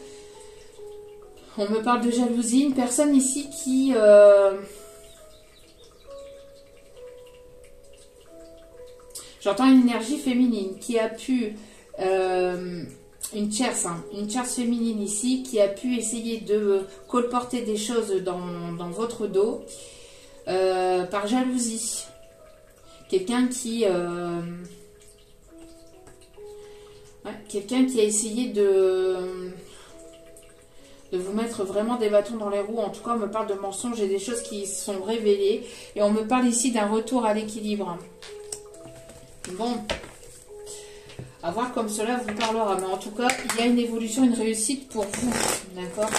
On me parle de jalousie, une personne ici qui... j'entends une énergie féminine qui a pu... une tierce féminine ici qui a pu essayer de colporter des choses dans votre dos par jalousie. Quelqu'un qui a essayé de vous mettre vraiment des bâtons dans les roues. En tout cas, on me parle de mensonges et des choses qui sont révélées. Et on me parle ici d'un retour à l'équilibre. Bon, à voir comme cela vous parlera. Mais en tout cas, il y a une évolution, une réussite pour vous. D'accord?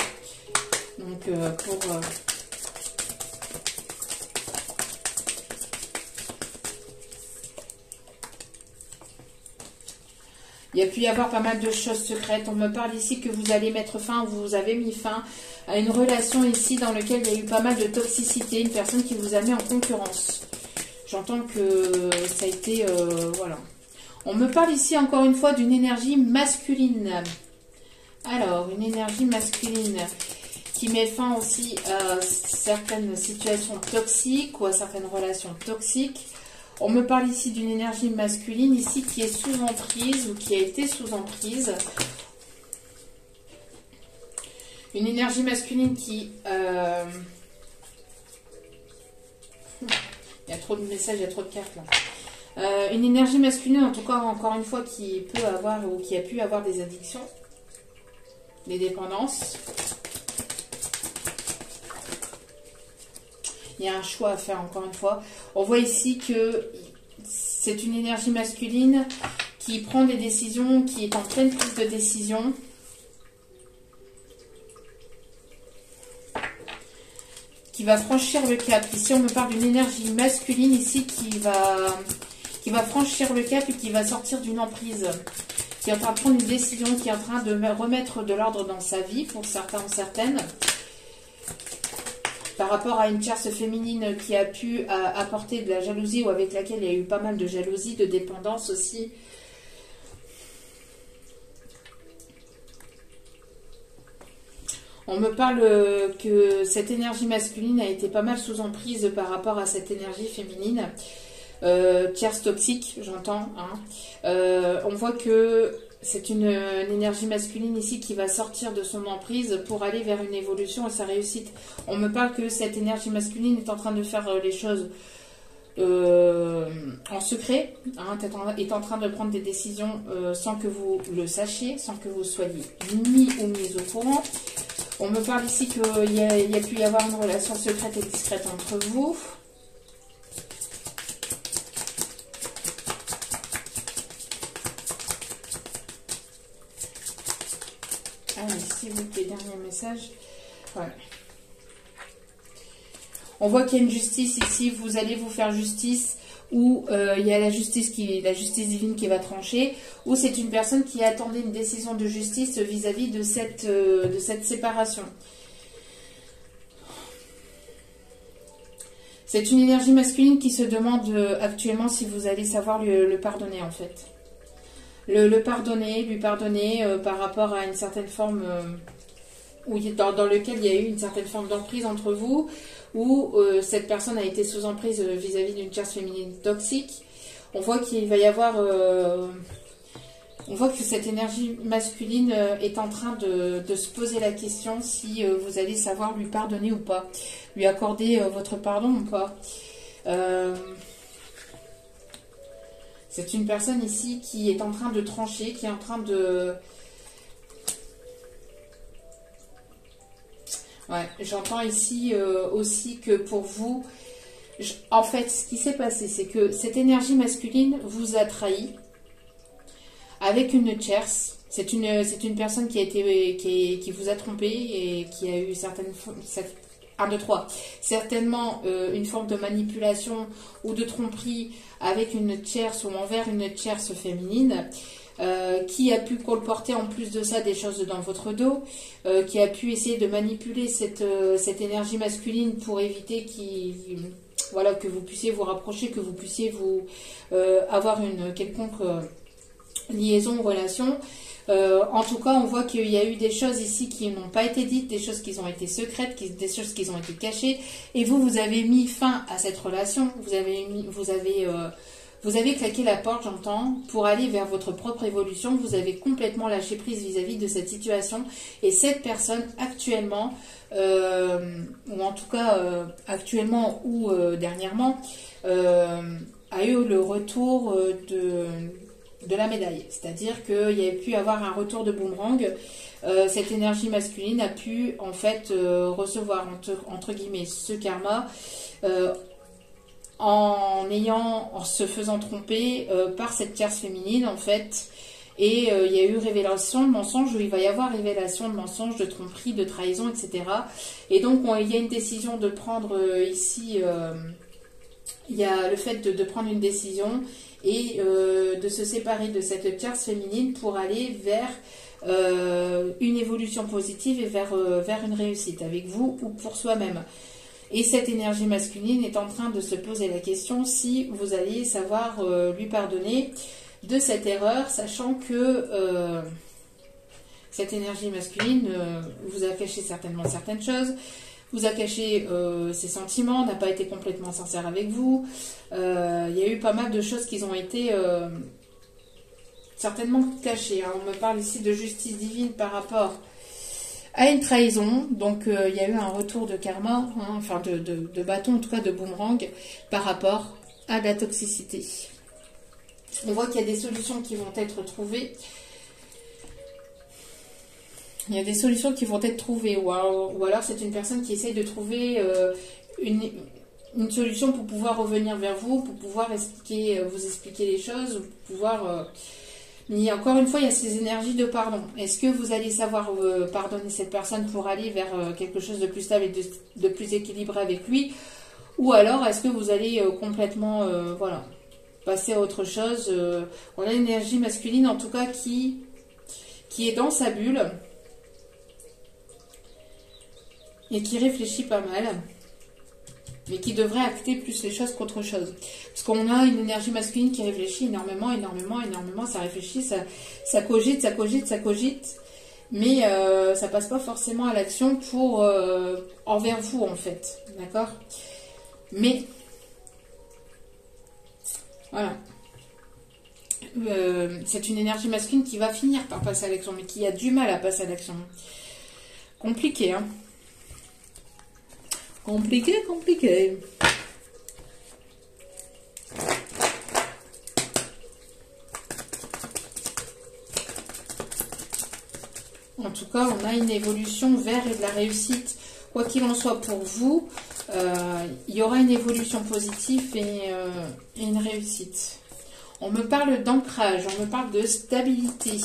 Donc, il y a pu y avoir pas mal de choses secrètes. On me parle ici que vous allez mettre fin, ou vous avez mis fin à une relation ici dans laquelle il y a eu pas mal de toxicité. Une personne qui vous a mis en concurrence. J'entends que ça a été... voilà. On me parle ici encore une fois d'une énergie masculine. Alors, une énergie masculine qui met fin aussi à certaines situations toxiques ou à certaines relations toxiques. On me parle ici d'une énergie masculine ici qui est sous emprise ou qui a été sous emprise. Une énergie masculine qui... il y a trop de messages, il y a trop de cartes là. Une énergie masculine, en tout cas, encore une fois, qui peut avoir ou qui a pu avoir des addictions, des dépendances. Il y a un choix à faire, encore une fois. On voit ici que c'est une énergie masculine qui prend des décisions, qui est en pleine prise de décision. Qui va franchir le cap. Ici, on me parle d'une énergie masculine ici qui va franchir le cap et qui va sortir d'une emprise. Qui est en train de prendre une décision, qui est en train de remettre de l'ordre dans sa vie, pour certains ou certaines. Par rapport à une tierce féminine qui a pu apporter de la jalousie ou avec laquelle il y a eu pas mal de jalousie, de dépendance aussi. On me parle que cette énergie masculine a été pas mal sous emprise par rapport à cette énergie féminine. Tierce toxique, j'entends. Hein. On voit que c'est une énergie masculine ici qui va sortir de son emprise pour aller vers une évolution et sa réussite. On me parle que cette énergie masculine est en train de faire les choses en secret, hein, est en train de prendre des décisions sans que vous le sachiez, sans que vous soyez mis ou mis au courant. On me parle ici qu'il y a pu y avoir une relation secrète et discrète entre vous. Allez, s'il vous plaît, dernier message. Voilà. On voit qu'il y a une justice ici, vous allez vous faire justice, ou il y a la justice divine qui va trancher, ou c'est une personne qui attendait une décision de justice vis-à-vis de cette séparation. C'est une énergie masculine qui se demande actuellement si vous allez savoir le pardonner en fait. Le pardonner, lui pardonner par rapport à une certaine forme dans lequel il y a eu une certaine forme d'emprise entre vous, où cette personne a été sous emprise vis-à-vis d'une tierce féminine toxique. On voit qu'il va y avoir... on voit que cette énergie masculine est en train de se poser la question si vous allez savoir lui pardonner ou pas, lui accorder votre pardon ou pas. C'est une personne ici qui est en train de trancher, qui est en train de... Ouais, j'entends ici aussi que pour vous, en fait, ce qui s'est passé, c'est que cette énergie masculine vous a trahi, avec une tierce. C'est une personne qui vous a trompé et qui a eu certainement une forme de manipulation ou de tromperie avec une tierce ou envers une tierce féminine. Qui a pu colporter en plus de ça des choses dans votre dos, qui a pu essayer de manipuler cette énergie masculine pour éviter voilà, que vous puissiez vous rapprocher, que vous puissiez avoir une quelconque liaison ou relation. En tout cas, on voit qu'il y a eu des choses ici qui n'ont pas été dites, des choses qui ont été secrètes, des choses qui ont été cachées, et vous avez mis fin à cette relation, vous avez claqué la porte, j'entends, pour aller vers votre propre évolution. Vous avez complètement lâché prise vis-à-vis de cette situation. Et cette personne, actuellement, ou en tout cas actuellement ou dernièrement, a eu le retour de la médaille. C'est-à-dire qu'il y a pu avoir un retour de boomerang. Cette énergie masculine a pu, en fait, recevoir, entre guillemets, ce karma en se faisant tromper par cette tierce féminine, en fait. Et il y a eu révélation de mensonge, où il va y avoir révélation de mensonge, de tromperie, de trahison, etc. Et donc, il y a une décision de prendre ici, il y a le fait de prendre une décision et de se séparer de cette tierce féminine pour aller vers une évolution positive et vers une réussite avec vous ou pour soi-même. Et cette énergie masculine est en train de se poser la question si vous allez savoir lui pardonner de cette erreur, sachant que cette énergie masculine vous a caché certainement certaines choses, vous a caché ses sentiments, n'a pas été complètement sincère avec vous. Il y a eu pas mal de choses qui ont été certainement cachées. Hein. On me parle ici de justice divine par rapport à une trahison, donc il y a eu un retour de karma, hein, enfin de bâton, en tout cas de boomerang, par rapport à la toxicité. On voit qu'il y a des solutions qui vont être trouvées. Il y a des solutions qui vont être trouvées, ou alors c'est une personne qui essaye de trouver une solution pour pouvoir revenir vers vous, pour pouvoir vous expliquer les choses, pour pouvoir... Mais encore une fois, il y a ces énergies de pardon. Est-ce que vous allez savoir pardonner cette personne pour aller vers quelque chose de plus stable et de plus équilibré avec lui? Ou alors, est-ce que vous allez complètement voilà, passer à autre chose? On a l'énergie masculine, en tout cas, qui est dans sa bulle et qui réfléchit pas mal, mais qui devrait acter plus les choses qu'autre chose. Parce qu'on a une énergie masculine qui réfléchit énormément, ça réfléchit, ça cogite, mais ça passe pas forcément à l'action pour envers vous, en fait. D'accord? Mais, voilà. C'est une énergie masculine qui va finir par passer à l'action, mais qui a du mal à passer à l'action. Compliqué, hein? Compliqué. En tout cas, on a une évolution vers et de la réussite. Quoi qu'il en soit pour vous, il y aura une évolution positive et une réussite. On me parle d'ancrage, on me parle de stabilité.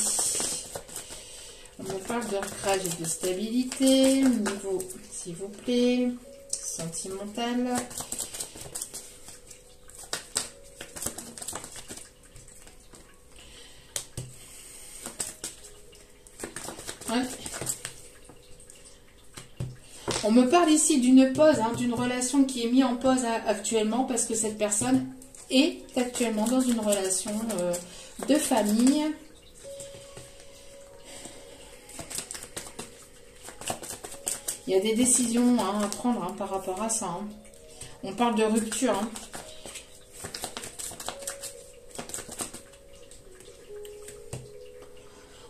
On me parle d'ancrage et de stabilité. Au niveau, s'il vous plaît, sentimental. Ouais. On me parle ici d'une pause, hein, d'une relation qui est mise en pause actuellement parce que cette personne est actuellement dans une relation de famille. Il y a des décisions à prendre par rapport à ça. Hein. On parle de rupture. Hein.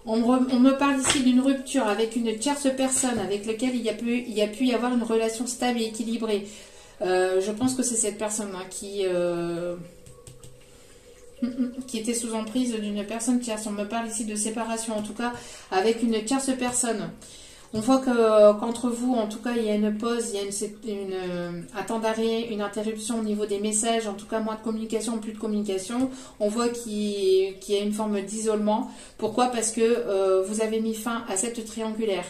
On me parle ici d'une rupture avec une tierce personne avec laquelle il y a pu y avoir une relation stable et équilibrée. Je pense que c'est cette personne qui était sous emprise d'une personne tierce. On me parle ici de séparation, en tout cas avec une tierce personne. On voit qu'entre vous, en tout cas, il y a une pause, il y a un temps d'arrêt, une interruption au niveau des messages, en tout cas moins de communication, plus de communication. On voit qu'il y a une forme d'isolement. Pourquoi? Parce que vous avez mis fin à cette triangulaire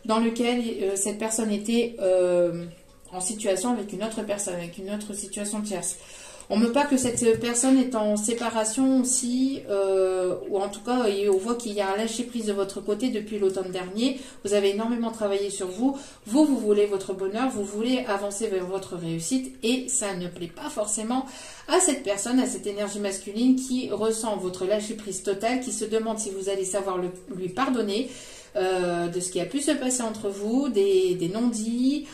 dans lequel cette personne était en situation avec une autre personne, avec une autre situation tierce. On me parle que cette personne est en séparation aussi, ou en tout cas, on voit qu'il y a un lâcher-prise de votre côté depuis l'automne dernier. Vous avez énormément travaillé sur vous. Vous voulez votre bonheur, vous voulez avancer vers votre réussite et ça ne plaît pas forcément à cette personne, à cette énergie masculine qui ressent votre lâcher-prise total, qui se demande si vous allez savoir lui pardonner de ce qui a pu se passer entre vous, des non-dits,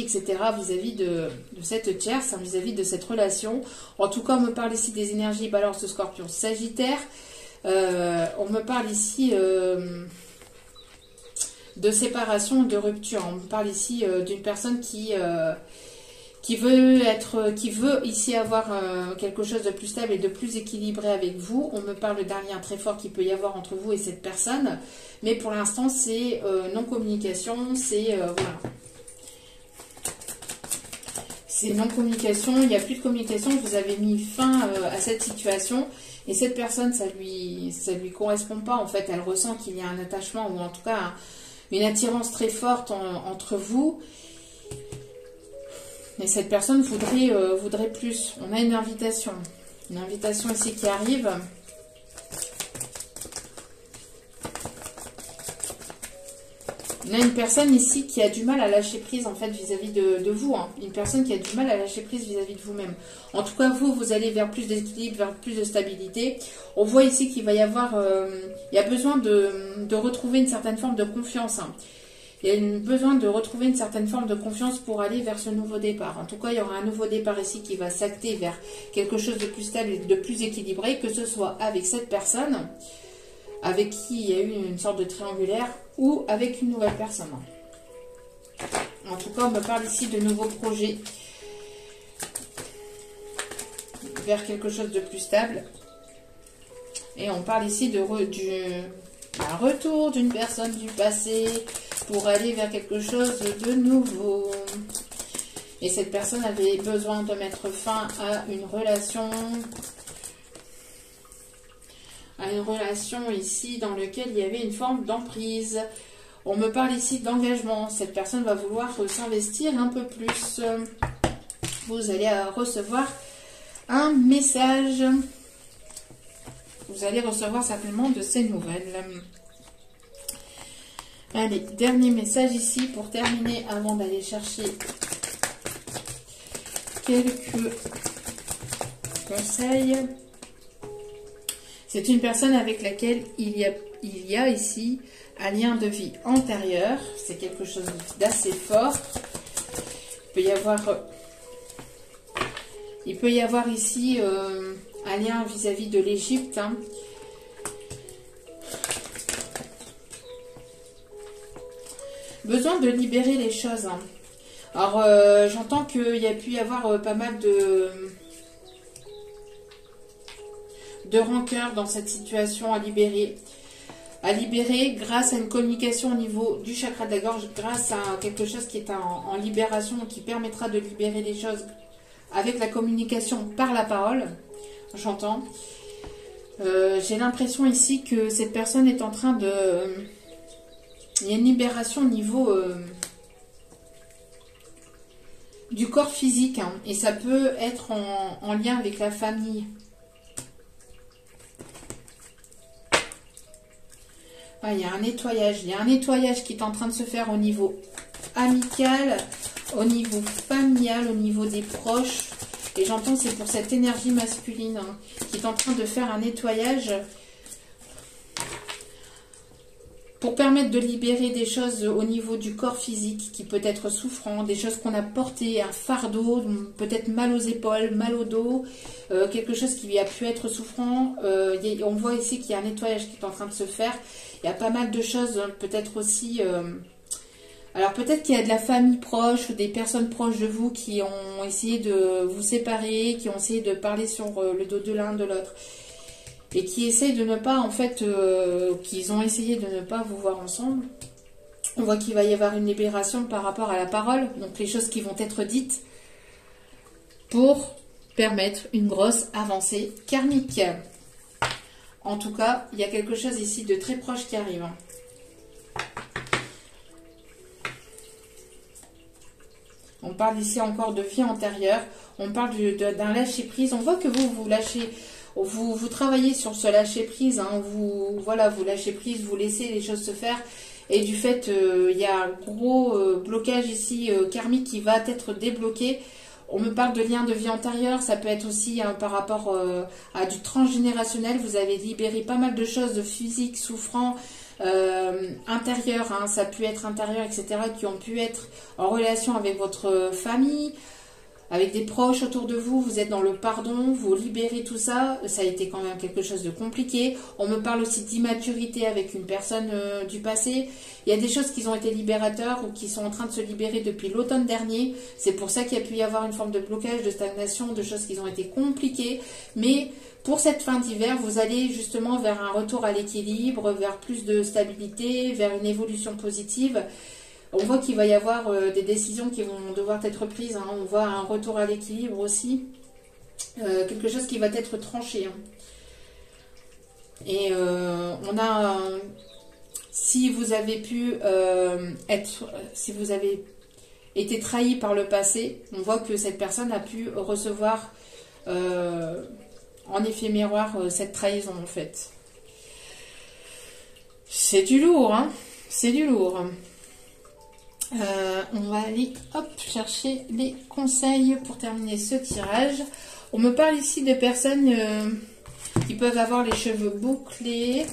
etc. vis-à-vis de cette tierce, vis-à-vis de cette relation. En tout cas, on me parle ici des énergies balance de Scorpion Sagittaire. On me parle ici de séparation, de rupture. On me parle ici d'une personne qui veut ici avoir quelque chose de plus stable et de plus équilibré avec vous. On me parle d'un lien très fort qui peut y avoir entre vous et cette personne. Mais pour l'instant, c'est non-communication, c'est voilà. C'est non-communication, il n'y a plus de communication, vous avez mis fin à cette situation et cette personne, ça lui correspond pas en fait, elle ressent qu'il y a un attachement ou en tout cas une attirance très forte entre vous et cette personne voudrait plus. On a une invitation ici qui arrive. On a une personne ici qui a du mal à lâcher prise en fait vis-à-vis de vous. Hein. Une personne qui a du mal à lâcher prise vis-à-vis de vous-même. En tout cas, vous allez vers plus d'équilibre, vers plus de stabilité. On voit ici qu'il va y avoir... il y a besoin de retrouver une certaine forme de confiance. Hein. Il y a besoin de retrouver une certaine forme de confiance pour aller vers ce nouveau départ. En tout cas, il y aura un nouveau départ ici qui va s'acter vers quelque chose de plus stable et de plus équilibré, que ce soit avec cette personne avec qui il y a eu une sorte de triangulaire, ou avec une nouvelle personne. En tout cas, on me parle ici de nouveaux projets vers quelque chose de plus stable. Et on parle ici d'un retour d'une personne du passé pour aller vers quelque chose de nouveau. Et cette personne avait besoin de mettre fin à une relation ici dans laquelle il y avait une forme d'emprise. On me parle ici d'engagement. Cette personne va vouloir s'investir un peu plus. Vous allez recevoir un message. Vous allez recevoir certainement de ces nouvelles. Allez, dernier message ici pour terminer avant d'aller chercher quelques conseils. C'est une personne avec laquelle il y a ici un lien de vie antérieur. C'est quelque chose d'assez fort. Il peut y avoir ici un lien vis-à-vis de l'Égypte. Hein. Besoin de libérer les choses. Hein. Alors, j'entends qu'il y a pu y avoir pas mal de rancœur dans cette situation à libérer. Grâce à une communication au niveau du chakra de la gorge, grâce à quelque chose qui est en libération, qui permettra de libérer les choses avec la communication par la parole. J'entends. J'ai l'impression ici que cette personne est en train de... Il y a une libération au niveau du corps physique. Hein, et ça peut être en lien avec la famille. Il y a un nettoyage. Il y a un nettoyage qui est en train de se faire au niveau amical, au niveau familial, au niveau des proches. Et j'entends c'est pour cette énergie masculine hein, qui est en train de faire un nettoyage pour permettre de libérer des choses au niveau du corps physique qui peut être souffrant, des choses qu'on a portées, un fardeau, peut-être mal aux épaules, mal au dos, quelque chose qui a pu être souffrant. On voit ici qu'il y a un nettoyage qui est en train de se faire. Il y a pas mal de choses, peut-être aussi... alors peut-être qu'il y a de la famille proche, des personnes proches de vous qui ont essayé de vous séparer, qui ont essayé de parler sur le dos de l'un de l'autre. et qui essayent de ne pas, en fait, qu'ils ont essayé de ne pas vous voir ensemble. On voit qu'il va y avoir une libération par rapport à la parole, donc les choses qui vont être dites pour permettre une grosse avancée karmique. En tout cas, il y a quelque chose ici de très proche qui arrive. On parle ici encore de vie antérieure. On parle d'un lâcher-prise. On voit que vous lâchez, vous travaillez sur ce lâcher-prise. Hein. Voilà, vous lâchez prise, vous laissez les choses se faire. Et du fait, il y a un gros blocage ici karmique qui va être débloqué. On me parle de liens de vie antérieure, ça peut être aussi hein, par rapport à du transgénérationnel. Vous avez libéré pas mal de choses de physique, souffrant, intérieur, hein, ça a pu être intérieur, etc., qui ont pu être en relation avec votre famille, avec des proches autour de vous. Vous êtes dans le pardon, vous libérez tout ça. Ça a été quand même quelque chose de compliqué. On me parle aussi d'immaturité avec une personne du passé. Il y a des choses qui ont été libérateurs ou qui sont en train de se libérer depuis l'automne dernier. C'est pour ça qu'il y a pu y avoir une forme de blocage, de stagnation, de choses qui ont été compliquées. Mais pour cette fin d'hiver, vous allez justement vers un retour à l'équilibre, vers plus de stabilité, vers une évolution positive. On voit qu'il va y avoir des décisions qui vont devoir être prises. Hein. On voit un retour à l'équilibre aussi. Quelque chose qui va être tranché. Hein. Et on a... si vous avez pu si vous avez été trahi par le passé, on voit que cette personne a pu recevoir en effet miroir cette trahison en fait. C'est du lourd, hein. C'est du lourd. On va aller hop, chercher les conseils pour terminer ce tirage. On me parle ici de personnes qui peuvent avoir les cheveux bouclés.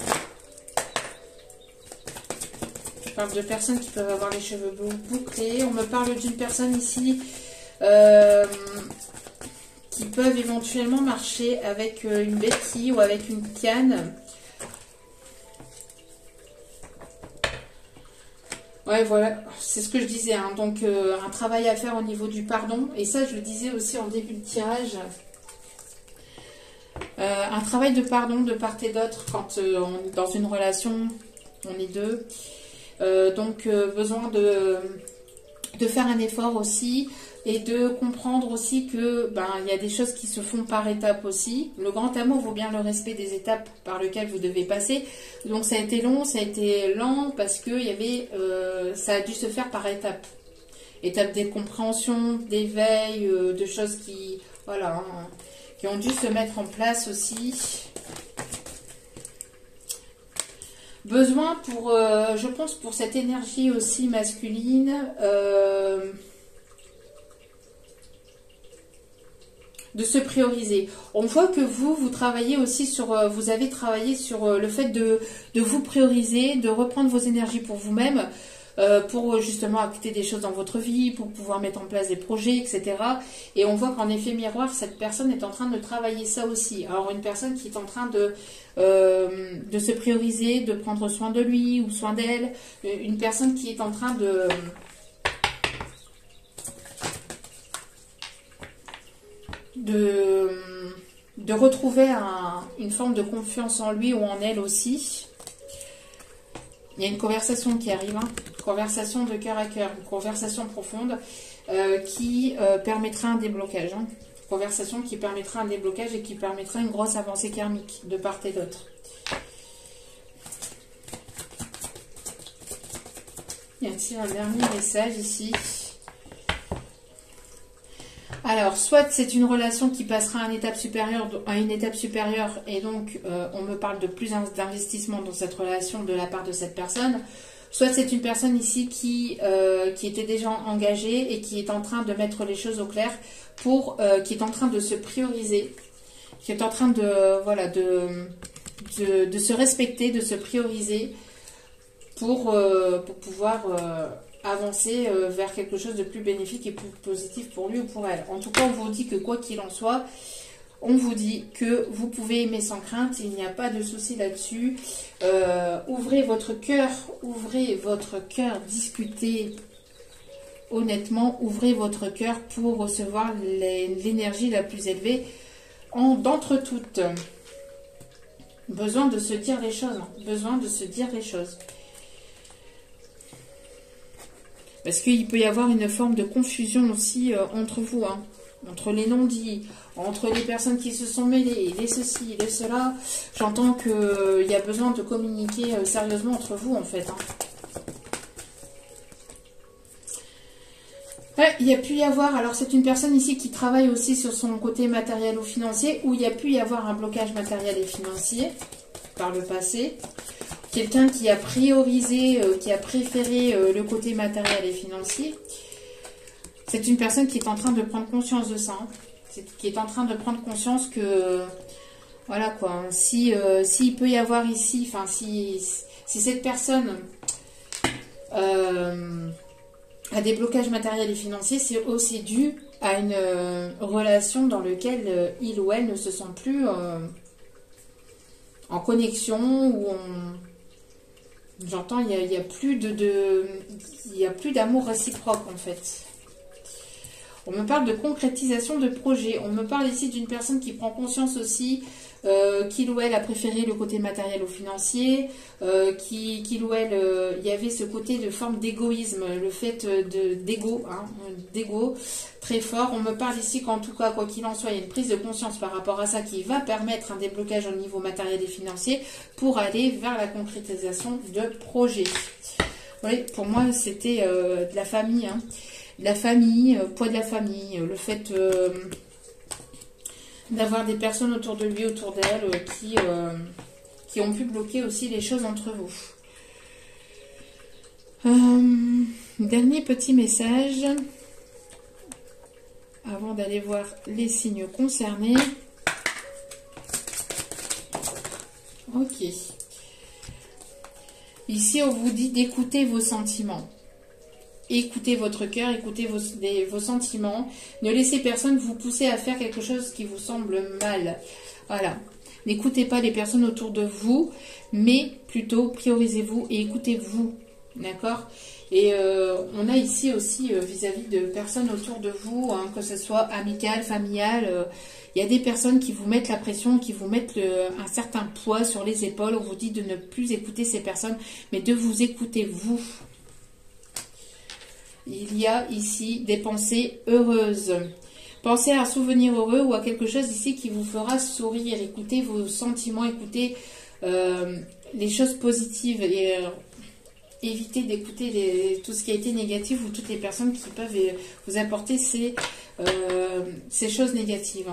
Je parle de personnes qui peuvent avoir les cheveux bouclés. On me parle d'une personne ici qui peuvent éventuellement marcher avec une béquille ou avec une canne. Ouais, voilà, c'est ce que je disais. Hein. Donc, un travail à faire au niveau du pardon. Et ça, je le disais aussi en début de tirage. Un travail de pardon de part et d'autre quand on est dans une relation, on est deux. Donc, besoin de faire un effort aussi. Et de comprendre aussi que il y a des choses qui se font par étapes aussi. Le grand amour vaut bien le respect des étapes par lesquelles vous devez passer. Donc ça a été long, ça a été lent parce que ça a dû se faire par étapes. Étapes de compréhension, d'éveil, de choses qui, voilà, hein, qui ont dû se mettre en place aussi. Besoin pour, je pense, pour cette énergie aussi masculine, de se prioriser. On voit que vous travaillez aussi sur, vous avez travaillé sur le fait de vous prioriser, de reprendre vos énergies pour vous-même, pour justement acter des choses dans votre vie, pour pouvoir mettre en place des projets, etc. Et on voit qu'en effet miroir, cette personne est en train de travailler ça aussi. Alors une personne qui est en train de se prioriser, de prendre soin de lui ou soin d'elle, une personne qui est en train de retrouver une forme de confiance en lui ou en elle aussi. Il y a une conversation qui arrive, hein, une conversation de cœur à cœur, une conversation profonde qui permettra un déblocage. Hein. Conversation qui permettra un déblocage et qui permettra une grosse avancée karmique de part et d'autre. Il y a aussi un dernier message ici. Alors, soit c'est une relation qui passera à une étape supérieure et donc on me parle de plus d'investissement dans cette relation de la part de cette personne. Soit c'est une personne ici qui était déjà engagée et qui est en train de mettre les choses au clair qui est en train de se prioriser, qui est en train de, voilà, de se respecter, de se prioriser pour pouvoir avancer vers quelque chose de plus bénéfique et plus positif pour lui ou pour elle. En tout cas, on vous dit que quoi qu'il en soit, on vous dit que vous pouvez aimer sans crainte, il n'y a pas de souci là-dessus. Ouvrez votre cœur, discutez honnêtement, ouvrez votre cœur pour recevoir l'énergie la plus élevée d'entre toutes. Besoin de se dire les choses. Hein. Besoin de se dire les choses. Parce qu'il peut y avoir une forme de confusion aussi entre vous. Hein. Entre les non-dits, entre les personnes qui se sont mêlées, les ceci, les cela. J'entends qu'il y a besoin de communiquer sérieusement entre vous, en fait. Hein. Ouais, il y a pu y avoir, alors c'est une personne ici qui travaille aussi sur son côté matériel ou financier, où il y a pu y avoir un blocage matériel et financier par le passé. Quelqu'un qui a priorisé, qui a préféré le côté matériel et financier. C'est une personne qui est en train de prendre conscience de ça. Hein. Qui est en train de prendre conscience que, voilà quoi, s'il peut y avoir ici, enfin si cette personne a des blocages matériels et financiers, c'est aussi dû à une relation dans laquelle il ou elle ne se sent plus en connexion, ou j'entends, il y a plus d'amour réciproque en fait. On me parle de concrétisation de projet. On me parle ici d'une personne qui prend conscience aussi qu'il ou elle a préféré le côté matériel au financier, qu'il ou elle, il y avait ce côté de forme d'égoïsme, le fait d'ego, hein, d'ego très fort. On me parle ici qu'en tout cas, quoi qu'il en soit, il y a une prise de conscience par rapport à ça qui va permettre un déblocage au niveau matériel et financier pour aller vers la concrétisation de projet. Oui, pour moi, c'était de la famille, hein. La famille, poids de la famille, le fait d'avoir des personnes autour de lui, autour d'elle, qui ont pu bloquer aussi les choses entre vous. Dernier petit message, avant d'aller voir les signes concernés. Ok. Ici, on vous dit d'écouter vos sentiments. Écoutez votre cœur, écoutez vos sentiments. Ne laissez personne vous pousser à faire quelque chose qui vous semble mal. Voilà. N'écoutez pas les personnes autour de vous, mais plutôt priorisez-vous et écoutez-vous. D'accord? Et on a ici aussi vis-à-vis de personnes autour de vous, hein, que ce soit amicales, familiales, il y a des personnes qui vous mettent la pression, qui vous mettent un certain poids sur les épaules. On vous dit de ne plus écouter ces personnes, mais de vous écouter vous. Il y a ici des pensées heureuses. Pensez à un souvenir heureux ou à quelque chose ici qui vous fera sourire. Écoutez vos sentiments, écoutez les choses positives et évitez d'écouter tout ce qui a été négatif ou toutes les personnes qui peuvent vous apporter ces choses négatives.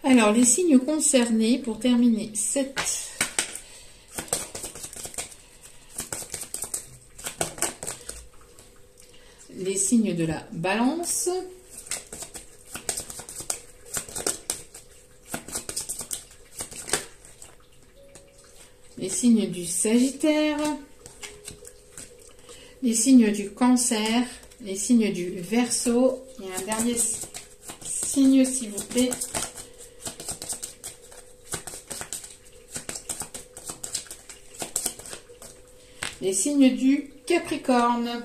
Alors, les signes concernés pour terminer cette... Les signes de la balance, les signes du Sagittaire, les signes du Cancer, les signes du Verseau, et un dernier signe s'il vous plaît, les signes du Capricorne.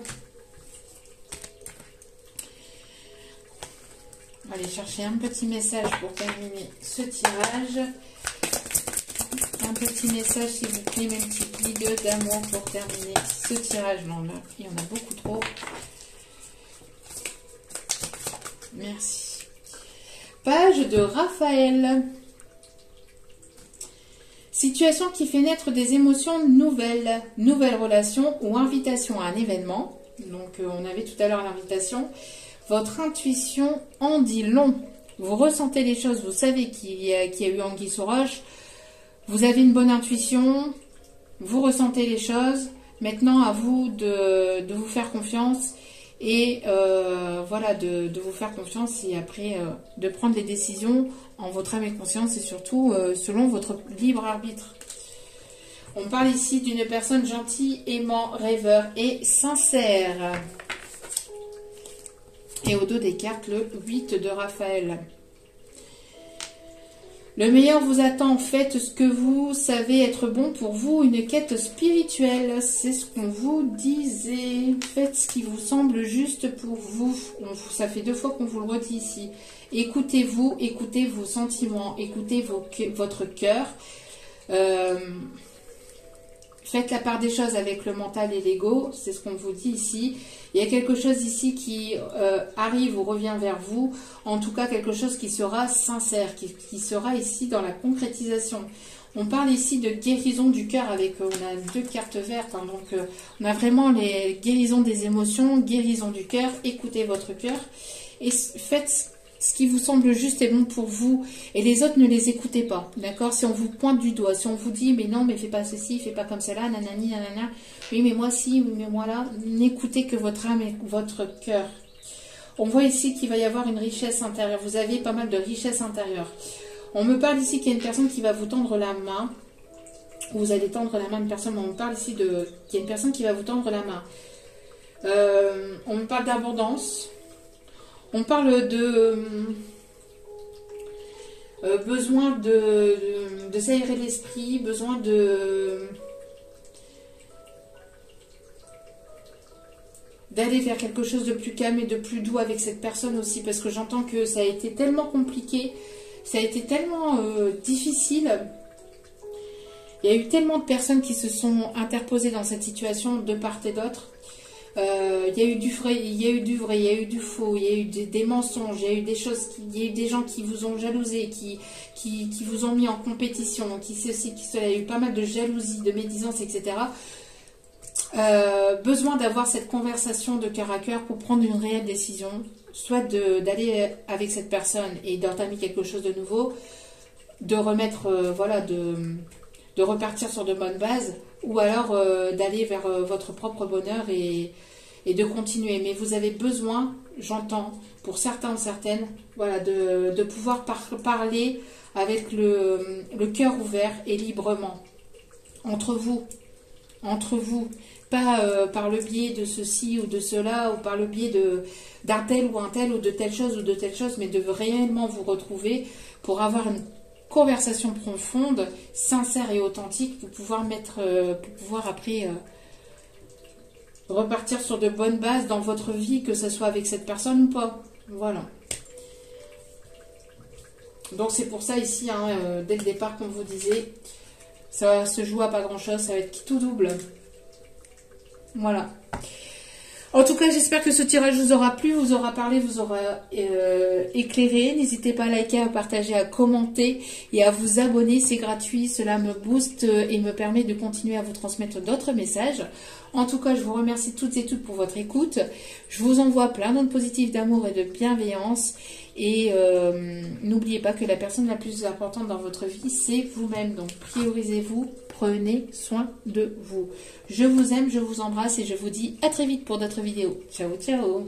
Allez chercher un petit message pour terminer ce tirage. Un petit message s'il vous plaît, mes petits guides d'amour pour terminer ce tirage. Non, là, il y en a beaucoup trop. Merci. Page de Raphaël. Situation qui fait naître des émotions nouvelles. Nouvelle relation ou invitation à un événement. Donc, on avait tout à l'heure l'invitation. Votre intuition en dit long. Vous ressentez les choses, vous savez qu'il y a eu anguille sous roche. Vous avez une bonne intuition, vous ressentez les choses. Maintenant, à vous de vous faire confiance et voilà, de vous faire confiance et après de prendre les décisions en votre âme et conscience et surtout selon votre libre arbitre. On parle ici d'une personne gentille, aimant, rêveur et sincère. Et au dos des cartes, le 8 de Raphaël. Le meilleur vous attend, faites ce que vous savez être bon pour vous, une quête spirituelle, c'est ce qu'on vous disait. Faites ce qui vous semble juste pour vous. Ça fait 2 fois qu'on vous le redit ici. Écoutez-vous, écoutez vos sentiments, écoutez votre cœur. Faites la part des choses avec le mental et l'ego, c'est ce qu'on vous dit ici. Il y a quelque chose ici qui arrive ou revient vers vous, en tout cas quelque chose qui sera sincère, qui sera ici dans la concrétisation. On parle ici de guérison du cœur avec, on a 2 cartes vertes, hein, donc on a vraiment les guérisons des émotions, guérison du cœur, écoutez votre cœur et faites ce qui vous semble juste et bon pour vous, et les autres ne les écoutez pas, d'accord? Si on vous pointe du doigt, si on vous dit mais non, mais fais pas ceci, fais pas comme cela, nanani, nanana, oui mais moi si, oui mais moi là, n'écoutez que votre âme et votre cœur. On voit ici qu'il va y avoir une richesse intérieure, vous avez pas mal de richesse intérieure. On me parle ici qu'il y a une personne qui va vous tendre la main, vous allez tendre la main à une personne, mais on me parle ici qu'il y a une personne qui va vous tendre la main. On me parle d'abondance. On parle de besoin de s'aérer l'esprit, besoin d'aller vers quelque chose de plus calme et de plus doux avec cette personne aussi, parce que j'entends que ça a été tellement compliqué, ça a été tellement difficile. Il y a eu tellement de personnes qui se sont interposées dans cette situation de part et d'autre. Il y a eu du vrai, il y a eu du vrai, il y a eu du faux, il y a eu des mensonges, il y a eu des choses, il y a eu des gens qui vous ont jalousé, qui vous ont mis en compétition, qui ceci, qui cela, il y a eu pas mal de jalousie, de médisance, etc. Besoin d'avoir cette conversation de cœur à cœur pour prendre une réelle décision, soit d'aller avec cette personne et d'entamer quelque chose de nouveau, de remettre, voilà, de repartir sur de bonnes bases, ou alors d'aller vers votre propre bonheur et de continuer. Mais vous avez besoin, j'entends, pour certains ou certaines, voilà, de pouvoir parler avec le cœur ouvert et librement. Entre vous, pas par le biais de ceci ou de cela, ou par le biais d'un tel ou un tel, ou de telle chose ou de telle chose, mais de réellement vous retrouver pour avoir une conversation profonde, sincère et authentique pour pouvoir après repartir sur de bonnes bases dans votre vie, que ce soit avec cette personne ou pas. Voilà. Donc c'est pour ça ici, hein, dès le départ, comme vous disiez, ça se joue à pas grand chose, ça va être tout double. Voilà. En tout cas, j'espère que ce tirage vous aura plu, vous aura parlé, vous aura éclairé. N'hésitez pas à liker, à partager, à commenter et à vous abonner. C'est gratuit, cela me booste et me permet de continuer à vous transmettre d'autres messages. En tout cas, je vous remercie toutes et toutes pour votre écoute. Je vous envoie plein d'ondes positives d'amour et de bienveillance. Et n'oubliez pas que la personne la plus importante dans votre vie, c'est vous-même. Donc, priorisez-vous, prenez soin de vous. Je vous aime, je vous embrasse et je vous dis à très vite pour d'autres vidéos. Ciao, ciao!